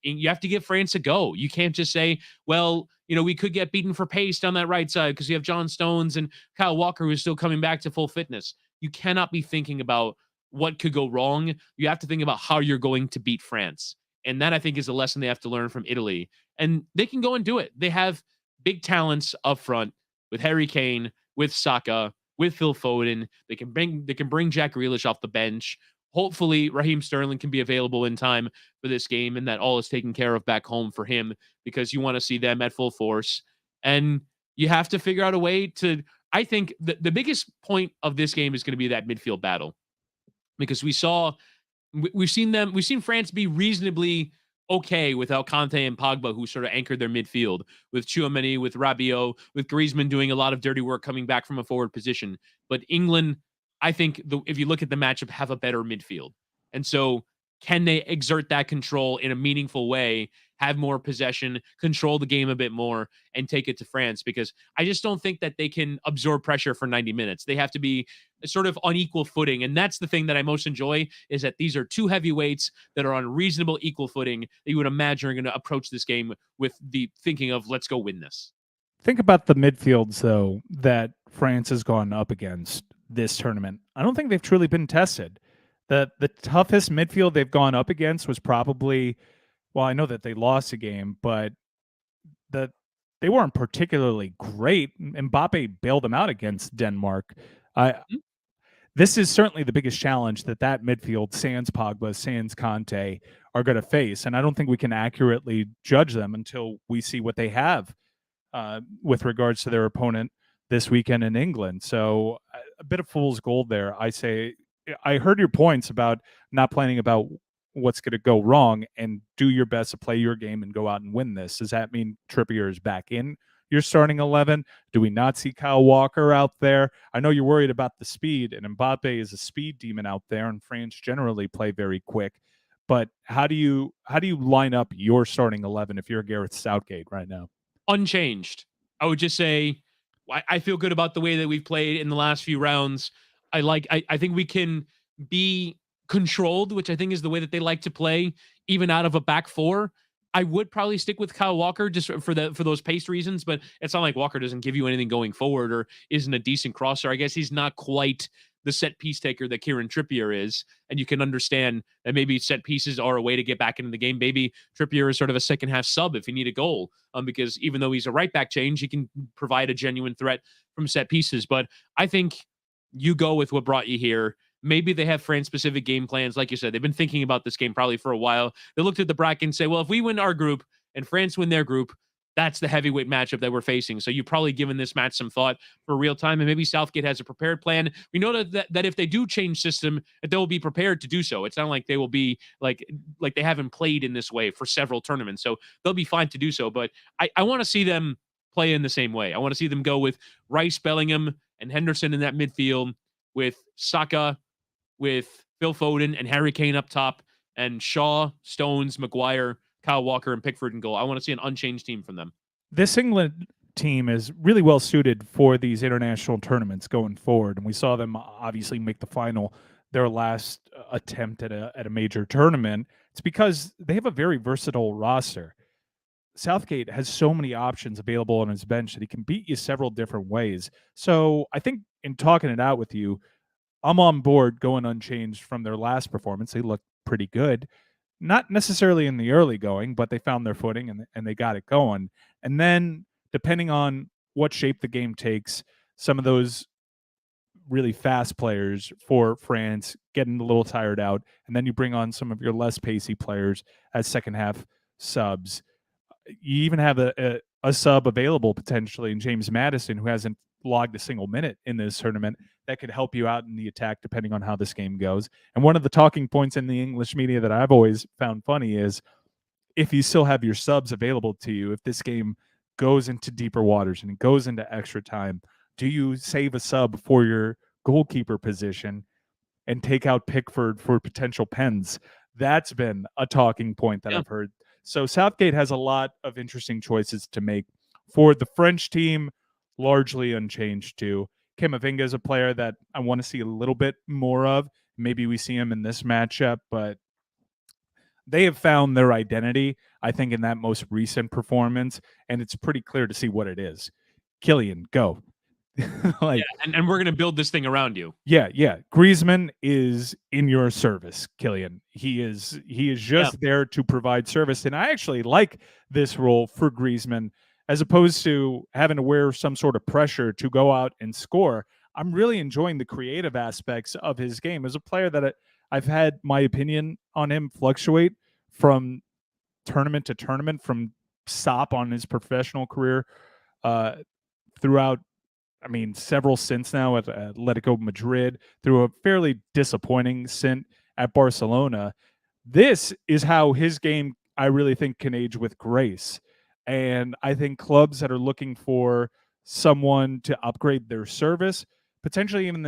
France a go. You can't just say, well, we could get beaten for pace down that right side because you have John Stones and Kyle Walker who's still coming back to full fitness. You cannot be thinking about what could go wrong. You have to think about how you're going to beat France. And that, I think, is a lesson they have to learn from Italy. And they can go and do it. They have big talents up front with Harry Kane, with Saka, with Phil Foden. They can bring Jack Grealish off the bench. Hopefully, Raheem Sterling can be available in time for this game, and that all is taken care of back home for him, because you want to see them at full force. And you have to figure out a way to, I think the biggest point of this game is going to be that midfield battle, because we've seen France be reasonably okay without Kanté and Pogba, who sort of anchored their midfield, with Tchouaméni, with Rabiot, with Griezmann doing a lot of dirty work coming back from a forward position. But England, I think, if you look at the matchup, have a better midfield. And so can they exert that control in a meaningful way, have more possession, control the game a bit more, and take it to France? Because I just don't think that they can absorb pressure for 90 minutes. They have to be sort of on equal footing. And that's the thing that I most enjoy, is that these are two heavyweights that are on reasonable equal footing that you would imagine are going to approach this game with the thinking of, let's go win this. Think about the midfields, though, that France has gone up against this tournament. I don't think they've truly been tested. The toughest midfield they've gone up against was probably, well, I know that they lost a game, but they weren't particularly great. Mbappe bailed them out against Denmark. This is certainly the biggest challenge that midfield, sans Pogba, sans Conte, are going to face, and I don't think we can accurately judge them until we see what they have with regards to their opponent this weekend in England. So a bit of fool's gold there. I say, I heard your points about not planning about what's going to go wrong and do your best to play your game and go out and win this. Does that mean Trippier is back in your starting 11? Do we not see Kyle Walker out there? I know you're worried about the speed, and Mbappe is a speed demon out there, and France generally play very quick. But how do you line up your starting 11 if you're Gareth Southgate right now? Unchanged. I would just say I feel good about the way that we've played in the last few rounds. I think we can be controlled, which I think is the way that they like to play, even out of a back four. I would probably stick with Kyle Walker just for those pace reasons, but it's not like Walker doesn't give you anything going forward or isn't a decent crosser. I guess he's not quite the set piece taker that Kieran Trippier is, and you can understand that maybe set pieces are a way to get back into the game. Maybe Trippier is sort of a second half sub if you need a goal, because even though he's a right back change, he can provide a genuine threat from set pieces. But I think you go with what brought you here. Maybe they have France specific game plans. Like you said, they've been thinking about this game probably for a while. They looked at the bracket and say, well, if we win our group and France win their group, that's the heavyweight matchup that we're facing. So you've probably given this match some thought for real time, and maybe Southgate has a prepared plan. We know that if they do change system, that they will be prepared to do so. It's not like they will be like they haven't played in this way for several tournaments, so they'll be fine to do so. But I want to see them play in the same way. I want to see them go with Rice, Bellingham, and Henderson in that midfield, with Saka, with Phil Foden and Harry Kane up top, and Shaw, Stones, Maguire, Kyle Walker, and Pickford in goal. I want to see an unchanged team from them. This England team is really well suited for these international tournaments going forward, and we saw them obviously make the final their last attempt at a major tournament. It's because they have a very versatile roster. Southgate has so many options available on his bench that he can beat you several different ways. So I think in talking it out with you, I'm on board going unchanged from their last performance. They looked pretty good. Not necessarily in the early going, but they found their footing and they got it going. And then, depending on what shape the game takes, some of those really fast players for France getting a little tired out, and then you bring on some of your less pacey players as second half subs. You even have a sub available potentially in James Maddison, who hasn't logged a single minute in this tournament, that could help you out in the attack depending on how this game goes. And one of the talking points in the English media that I've always found funny is, if you still have your subs available to you, if this game goes into deeper waters and it goes into extra time, do you save a sub for your goalkeeper position and take out Pickford for potential pens? That's been a talking point that I've heard. So Southgate has a lot of interesting choices to make. For the French team, largely unchanged too. Camavinga is a player that I want to see a little bit more of. Maybe we see him in this matchup, but they have found their identity, I think, in that most recent performance, and it's pretty clear to see what it is. Kylian, go. And we're going to build this thing around you. Yeah. Griezmann is in your service, Kylian. He is just there to provide service, and I actually like this role for Griezmann, as opposed to having to wear some sort of pressure to go out and score. I'm really enjoying the creative aspects of his game. As a player that I've had my opinion on him fluctuate from tournament to tournament, from stop on his professional career throughout, several stints now at Atletico Madrid, through a fairly disappointing stint at Barcelona. This is how his game, I really think, can age with grace. And I think clubs that are looking for someone to upgrade their service, potentially even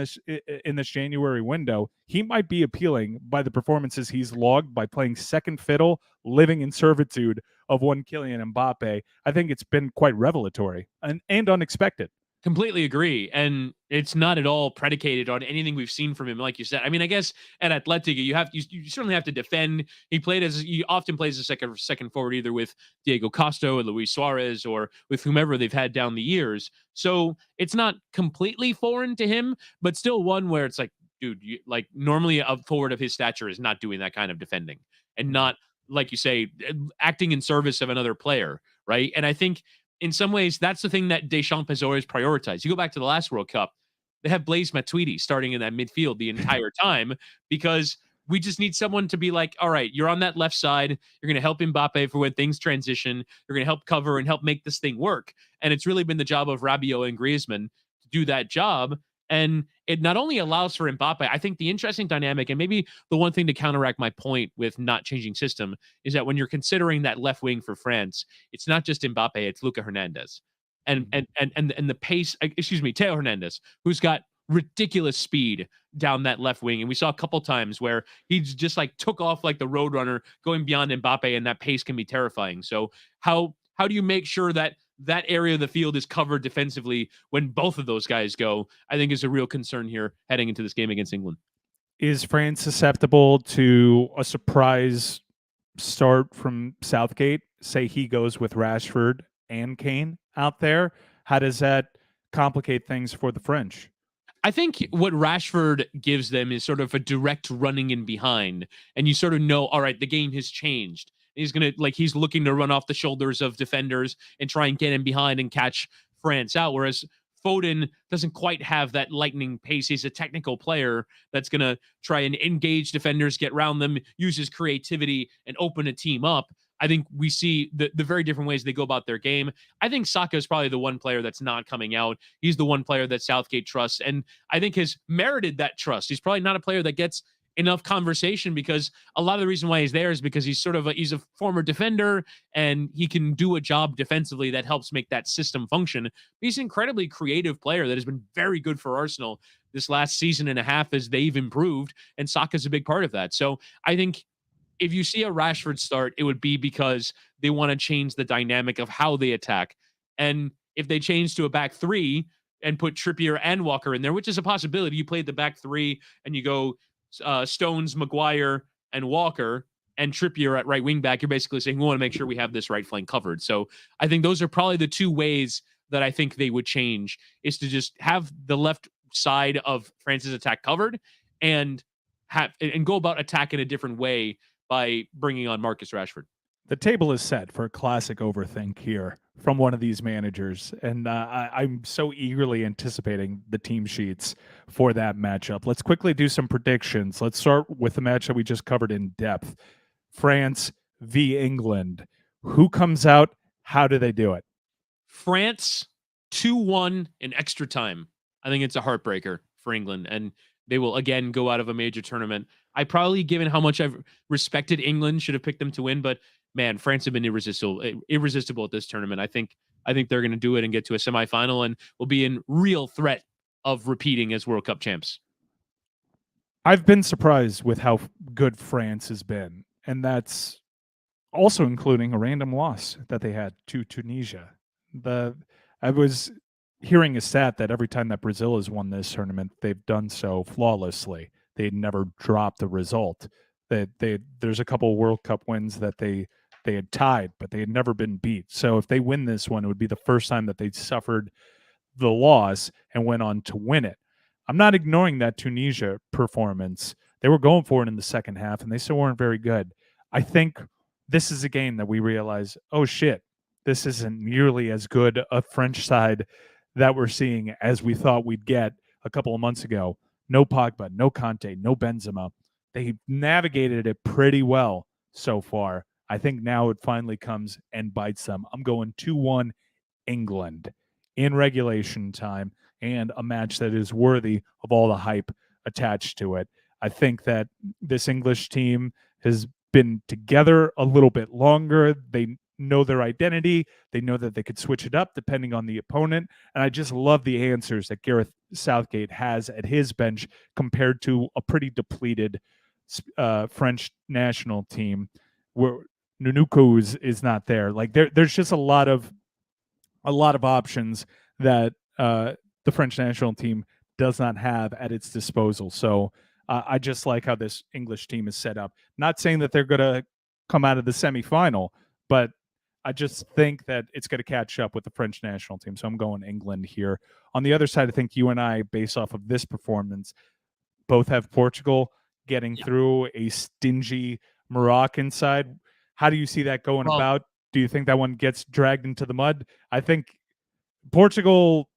in this January window, he might be appealing by the performances he's logged by playing second fiddle, living in servitude of one Kylian Mbappe. I think it's been quite revelatory and unexpected. Completely agree. And it's not at all predicated on anything we've seen from him, like you said. I mean, I guess at Athletic, you certainly have to defend. He often plays a second forward, either with Diego Costa or Luis Suarez or with whomever they've had down the years. So it's not completely foreign to him, but still one where it's like, dude, like normally a forward of his stature is not doing that kind of defending and not, like you say, acting in service of another player, right? And I think in some ways, that's the thing that Deschamps has always prioritized. You go back to the last World Cup, they have Blaise Matuidi starting in that midfield the entire time because we just need someone to be like, all right, you're on that left side. You're going to help Mbappe for when things transition. You're going to help cover and help make this thing work. And it's really been the job of Rabiot and Griezmann to do that job. And it not only allows for Mbappe, I think the interesting dynamic, and maybe the one thing to counteract my point with not changing system, is that when you're considering that left wing for France, it's not just Mbappe, it's Luca Hernandez. And the pace, excuse me, Teo Hernandez, who's got ridiculous speed down that left wing. And we saw a couple times where he just like took off like the roadrunner going beyond Mbappe, and that pace can be terrifying. So how do you make sure that that area of the field is covered defensively when both of those guys go, I think is a real concern here heading into this game against England. Is France susceptible to a surprise start from Southgate? Say he goes with Rashford and Kane out there. How does that complicate things for the French? I think what Rashford gives them is sort of a direct running in behind, and you sort of know, all right, the game has changed. He's looking to run off the shoulders of defenders and try and get in behind and catch France out. Whereas Foden doesn't quite have that lightning pace. He's a technical player that's going to try and engage defenders, get around them, use his creativity, and open a team up. I think we see the very different ways they go about their game. I think Saka is probably the one player that's not coming out. He's the one player that Southgate trusts, and I think has merited that trust. He's probably not a player that gets enough conversation because a lot of the reason why he's there is because he's a former defender and he can do a job defensively that helps make that system function. He's an incredibly creative player that has been very good for Arsenal this last season and a half as they've improved, and Saka's a big part of that. So I think if you see a Rashford start, it would be because they want to change the dynamic of how they attack. And if they change to a back three and put Trippier and Walker in there, which is a possibility, you played the back three and you go Stones, Maguire, and Walker, and Trippier at right wing back, you're basically saying we want to make sure we have this right flank covered. So I think those are probably the two ways that I think they would change, is to just have the left side of France's attack covered and go about attack in a different way by bringing on Marcus Rashford. The table is set for a classic overthink here from one of these managers, and I'm so eagerly anticipating the team sheets for that matchup. Let's quickly do some predictions. Let's start with the match that we just covered in depth. France v. England. Who comes out? How do they do it? France 2-1 in extra time. I think it's a heartbreaker for England, and they will again go out of a major tournament. I probably, given how much I've respected England, should have picked them to win, but man, France have been irresistible at this tournament. I think they're going to do it and get to a semifinal and will be in real threat of repeating as World Cup champs. I've been surprised with how good France has been, and that's also including a random loss that they had to Tunisia. I was hearing a stat that every time that Brazil has won this tournament, they've done so flawlessly. They never dropped the result. There's a couple World Cup wins that they had tied, but they had never been beat. So if they win this one, it would be the first time that they'd suffered the loss and went on to win it. I'm not ignoring that Tunisia performance. They were going for it in the second half, and they still weren't very good. I think this is a game that we realize, oh shit, this isn't nearly as good a French side that we're seeing as we thought we'd get a couple of months ago. No Pogba, no Conte, no Benzema. They navigated it pretty well so far. I think now it finally comes and bites them. I'm going 2-1 England in regulation time, and a match that is worthy of all the hype attached to it. I think that this English team has been together a little bit longer. They know their identity. They know that they could switch it up depending on the opponent. And I just love the answers that Gareth Southgate has at his bench compared to a pretty depleted French national team where Nunuku is not there. Like there's just a lot of options that the French national team does not have at its disposal. So I just like how this English team is set up. Not saying that they're going to come out of the semifinal, but I just think that it's going to catch up with the French national team. So I'm going England here. On the other side, I think you and I, based off of this performance, both have Portugal getting through a stingy Moroccan side. How do you see that going about? Do you think that one gets dragged into the mud? I think Portugal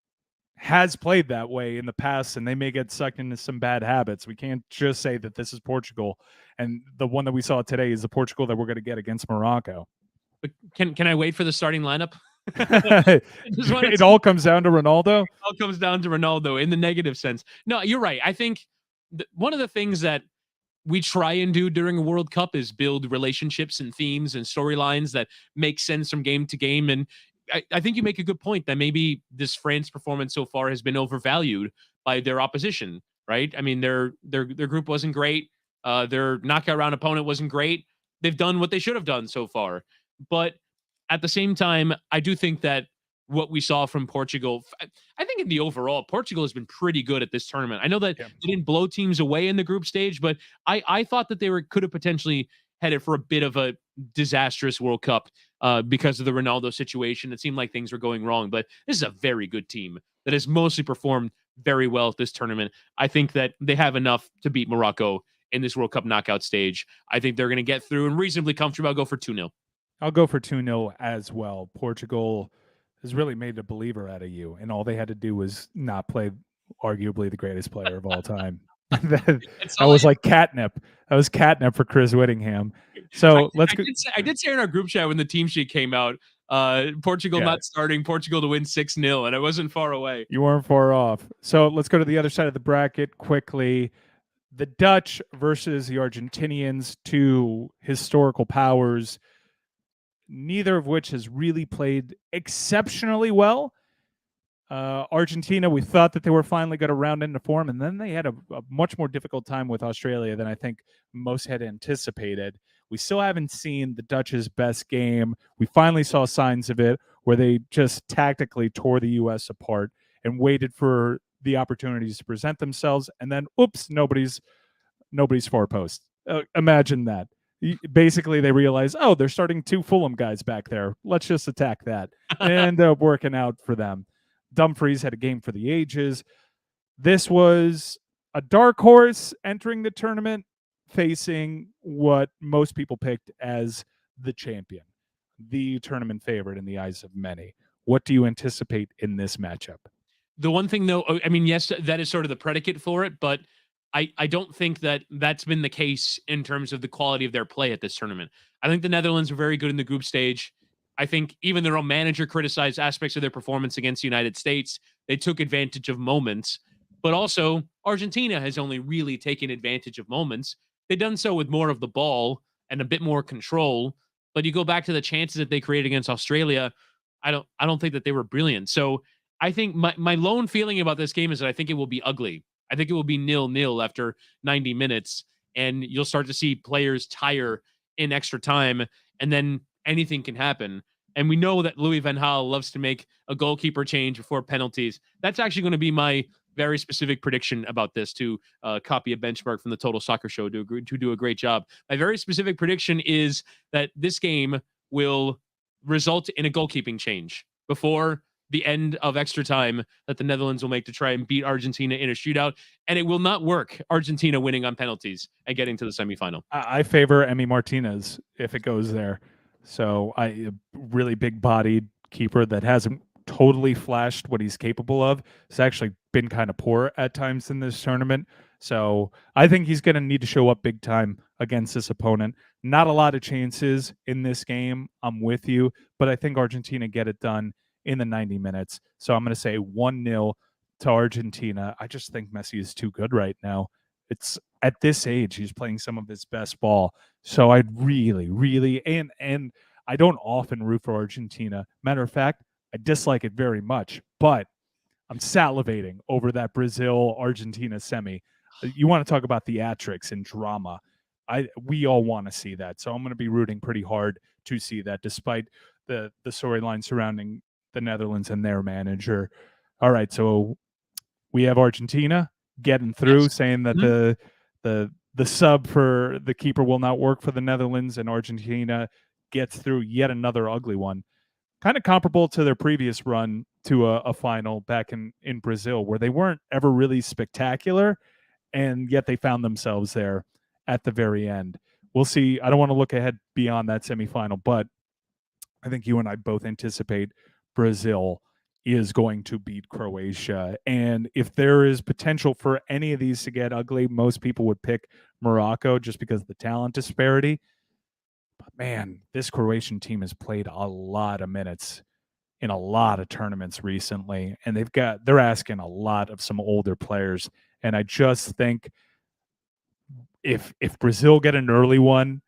has played that way in the past, and they may get sucked into some bad habits. We can't just say that this is Portugal, and the one that we saw today is the Portugal that we're going to get against Morocco. But can I wait for the starting lineup? It all comes down to Ronaldo. It all comes down to Ronaldo in the negative sense. No, you're right. I think one of the things that we try and do during a World Cup is build relationships and themes and storylines that make sense from game to game. And I think you make a good point that maybe this France performance so far has been overvalued by their opposition, right? I mean, their group wasn't great. Their knockout round opponent wasn't great. They've done what they should have done so far. But at the same time, I do think that what we saw from Portugal, I think in the overall, Portugal has been pretty good at this tournament. I know that they didn't blow teams away in the group stage, but I thought that they could have potentially headed for a bit of a disastrous World Cup because of the Ronaldo situation. It seemed like things were going wrong, but this is a very good team that has mostly performed very well at this tournament. I think that they have enough to beat Morocco in this World Cup knockout stage. I think they're going to get through and reasonably comfortable. I'll go for 2-0. I'll go for 2-0 as well. Portugal has really made a believer out of you, and all they had to do was not play arguably the greatest player of all time. that was like catnip. That was catnip for Chris Whittingham. So I did say in our group chat when the team sheet came out, Portugal not starting, Portugal to win 6-0, and I wasn't far away. You weren't far off. So let's go to the other side of the bracket quickly. The Dutch versus the Argentinians, two historical powers, neither of which has really played exceptionally well. Argentina, we thought that they were finally going to round into form, and then they had a much more difficult time with Australia than I think most had anticipated. We still haven't seen the Dutch's best game. We finally saw signs of it where they just tactically tore the U.S. apart and waited for the opportunities to present themselves, and then, oops, nobody's far post. Imagine that. Basically, they realize, oh, they're starting two Fulham guys back there. Let's just attack that. And it ended up working out for them. Dumfries had a game for the ages. This was a dark horse entering the tournament, facing what most people picked as the champion, the tournament favorite in the eyes of many. What do you anticipate in this matchup? The one thing, though, I mean, yes, that is sort of the predicate for it, but I don't think that that's been the case in terms of the quality of their play at this tournament. I think the Netherlands were very good in the group stage. I think even their own manager criticized aspects of their performance against the United States. They took advantage of moments, but also Argentina has only really taken advantage of moments. They've done so with more of the ball and a bit more control. But you go back to the chances that they created against Australia, I don't think that they were brilliant. So I think my lone feeling about this game is that I think it will be ugly. I think it will be 0-0 after 90 minutes, and you'll start to see players tire in extra time, and then anything can happen. And we know that Louis van Gaal loves to make a goalkeeper change before penalties. That's actually going to be my very specific prediction about this, to copy a benchmark from the Total Soccer Show to do a great job. My very specific prediction is that this game will result in a goalkeeping change before the end of extra time that the Netherlands will make to try and beat Argentina in a shootout. And it will not work, Argentina winning on penalties and getting to the semifinal. I favor Emi Martinez if it goes there. So a really big-bodied keeper that hasn't totally flashed what he's capable of. It's actually been kind of poor at times in this tournament. So I think he's going to need to show up big time against this opponent. Not a lot of chances in this game. I'm with you, but I think Argentina get it done in the 90 minutes. So I'm going to say 1-0 to Argentina. I just think Messi is too good right now. It's at this age, he's playing some of his best ball. So I'd really, and I don't often root for Argentina. Matter of fact, I dislike it very much, but I'm salivating over that Brazil Argentina semi. You want to talk about theatrics and drama. We all want to see that. So I'm going to be rooting pretty hard to see that, despite the storyline surrounding the Netherlands and their manager. All right, so we have Argentina getting through, Yes. saying that Mhm. the sub for the keeper will not work for the Netherlands, and Argentina gets through yet another ugly one. Kind of comparable to their previous run to a final back in Brazil, where they weren't ever really spectacular, and yet they found themselves there at the very end. We'll see. I don't want to look ahead beyond that semifinal, but I think you and I both anticipate Brazil is going to beat Croatia. And if there is potential for any of these to get ugly, most people would pick Morocco just because of the talent disparity. But man, this Croatian team has played a lot of minutes in a lot of tournaments recently, and they're asking a lot of some older players. And I just think if Brazil get an early one,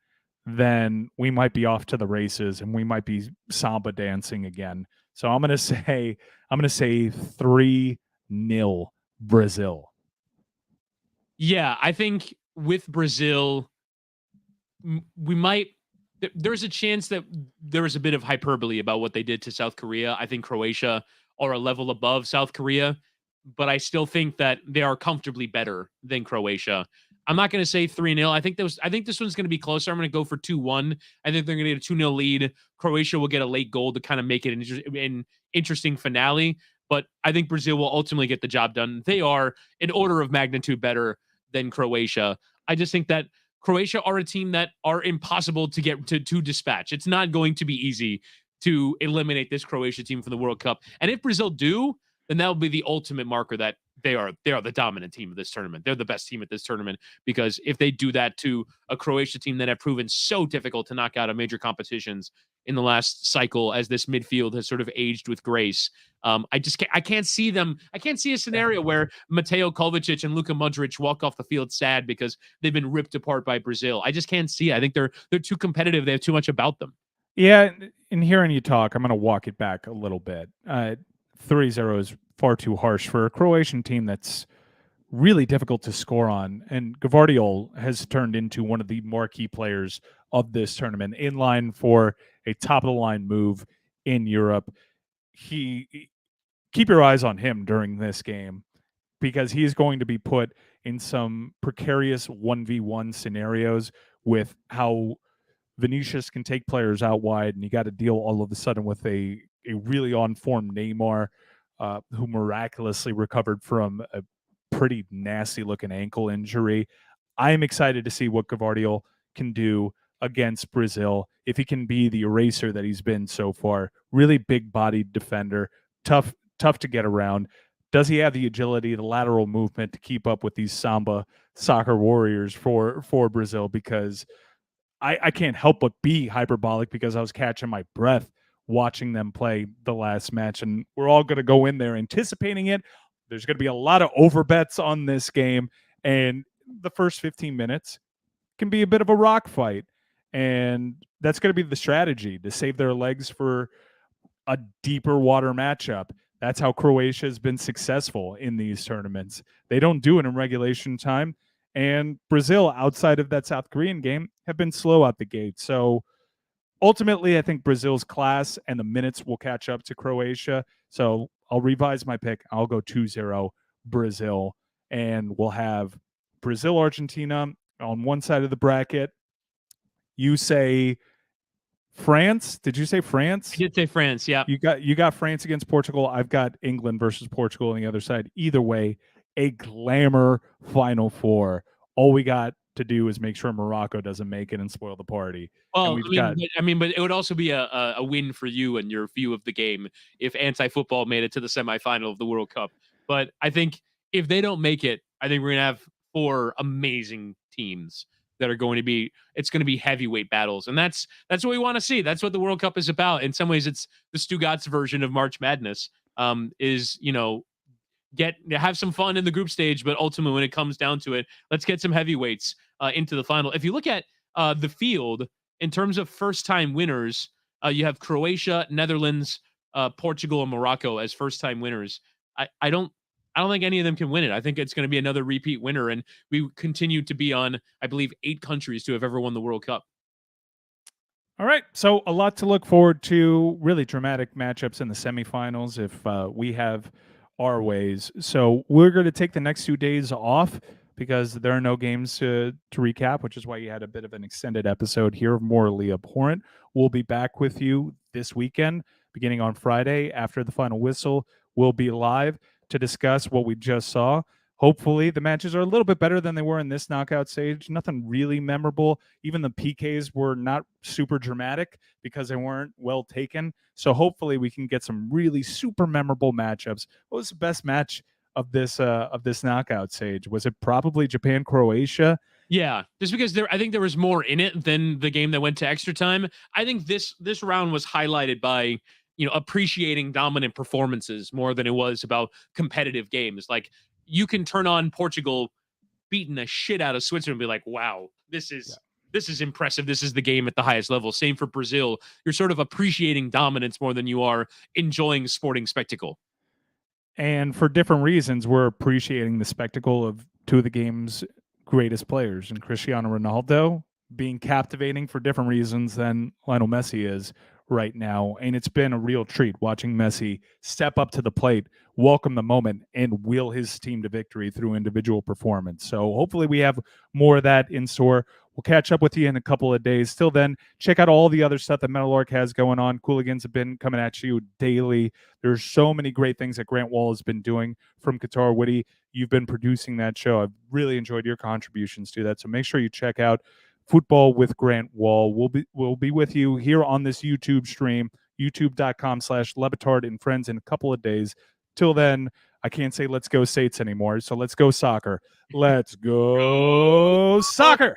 then we might be off to the races and we might be samba dancing again. So I'm gonna say 3-0 Brazil. Yeah, I think with Brazil, we might. There's a chance that there was a bit of hyperbole about what they did to South Korea. I think Croatia are a level above South Korea, but I still think that they are comfortably better than Croatia. I'm not going to say 3-0. I think this one's going to be closer. I'm going to go for 2-1. I think they're going to get a 2-0 lead. Croatia will get a late goal to kind of make it an interesting finale, but I think Brazil will ultimately get the job done. They are an order of magnitude better than Croatia. I just think that Croatia are a team that are impossible to get to dispatch. It's not going to be easy to eliminate this Croatia team from the World Cup. And if Brazil do, then that will be the ultimate marker that they are the dominant team of this tournament. They're the best team at this tournament, because if they do that to a Croatia team that have proven so difficult to knock out of major competitions in the last cycle, as this midfield has sort of aged with grace, I can't see them. I can't see a scenario where Mateo Kovacic and Luka Modric walk off the field sad because they've been ripped apart by Brazil. I just can't see it. I think they're too competitive. They have too much about them. Yeah, in hearing you talk, I'm going to walk it back a little bit. 3-0 is far too harsh for a Croatian team that's really difficult to score on. And Gavardiol has turned into one of the marquee players of this tournament, in line for a top of the line move in Europe. Keep your eyes on him during this game, because he's going to be put in some precarious 1v1 scenarios with how Vinicius can take players out wide, and you got to deal all of a sudden with a really on form Neymar, who miraculously recovered from a pretty nasty looking ankle injury. I am excited to see what Gavardiol can do against Brazil, if he can be the eraser that he's been so far. Really big bodied defender, tough to get around. Does he have the agility, the lateral movement to keep up with these samba soccer warriors for Brazil? Because I can't help but be hyperbolic, because I was catching my breath watching them play the last match, and we're all going to go in there anticipating it. There's going to be a lot of over bets on this game, and the first 15 minutes can be a bit of a rock fight, and that's going to be the strategy, to save their legs for a deeper water matchup. That's how Croatia has been successful in these tournaments. They don't do it in regulation time. And Brazil, outside of that South Korean game, have been slow out the gate. So ultimately, I think Brazil's class and the minutes will catch up to Croatia. So I'll revise my pick. I'll go 2-0 Brazil. And we'll have Brazil, Argentina on one side of the bracket. You say France. Did you say France? I did say France. Yeah. You got France against Portugal. I've got England versus Portugal on the other side. Either way, a glamour Final Four. All we got to do is make sure Morocco doesn't make it and spoil the party. And Well, we've got but it would also be a win for you and your view of the game if anti-football made it to the semifinal of the World Cup. But I think if they don't make it, I think we're gonna have four amazing teams that are going to be. It's going to be heavyweight battles, and that's what we want to see. That's what the World Cup is about. In some ways, it's the Stugatz version of March Madness. Is have some fun in the group stage, but ultimately, when it comes down to it, let's get some heavyweights into the final. If you look at the field in terms of first-time winners, you have Croatia, Netherlands, Portugal, and Morocco as first-time winners. I don't think any of them can win it. I think it's going to be another repeat winner, and we continue to be on, I believe, 8 countries to have ever won the World Cup. All right, so a lot to look forward to. Really dramatic matchups in the semifinals if we have our ways. So we're going to take the next 2 days off because there are no games to recap, which is why you had a bit of an extended episode here of Morally Abhorrent. We'll be back with you this weekend, beginning on Friday after the final whistle. We'll be live to discuss what we just saw. Hopefully, the matches are a little bit better than they were in this knockout stage. Nothing really memorable. Even the PKs were not super dramatic because they weren't well taken. So hopefully, we can get some really super memorable matchups. What was the best match of this knockout stage? Was it probably Japan-Croatia? Yeah, just because I think there was more in it than the game that went to extra time. I think this round was highlighted by, appreciating dominant performances more than it was about competitive games. Like, you can turn on Portugal beating the shit out of Switzerland and be like, wow, this is impressive. This is the game at the highest level. Same for Brazil. You're sort of appreciating dominance more than you are enjoying sporting spectacle. And for different reasons, we're appreciating the spectacle of 2 of the game's greatest players, and Cristiano Ronaldo being captivating for different reasons than Lionel Messi is right now. And it's been a real treat watching Messi step up to the plate, welcome the moment, and wheel his team to victory through individual performance. So hopefully we have more of that in store. We'll catch up with you in a couple of days. Till then, check out all the other stuff that Metalorg has going on. Cooligans have been coming at you daily. There's so many great things that Grant Wall has been doing from Qatar Witty. You've been producing that show. I've really enjoyed your contributions to that. So make sure you check out Football with Grant Wall. We'll be with you here on this YouTube stream, youtube.com/Lebitard and Friends in a couple of days. Till then, I can't say let's go Saints anymore. So let's go soccer. Let's go soccer.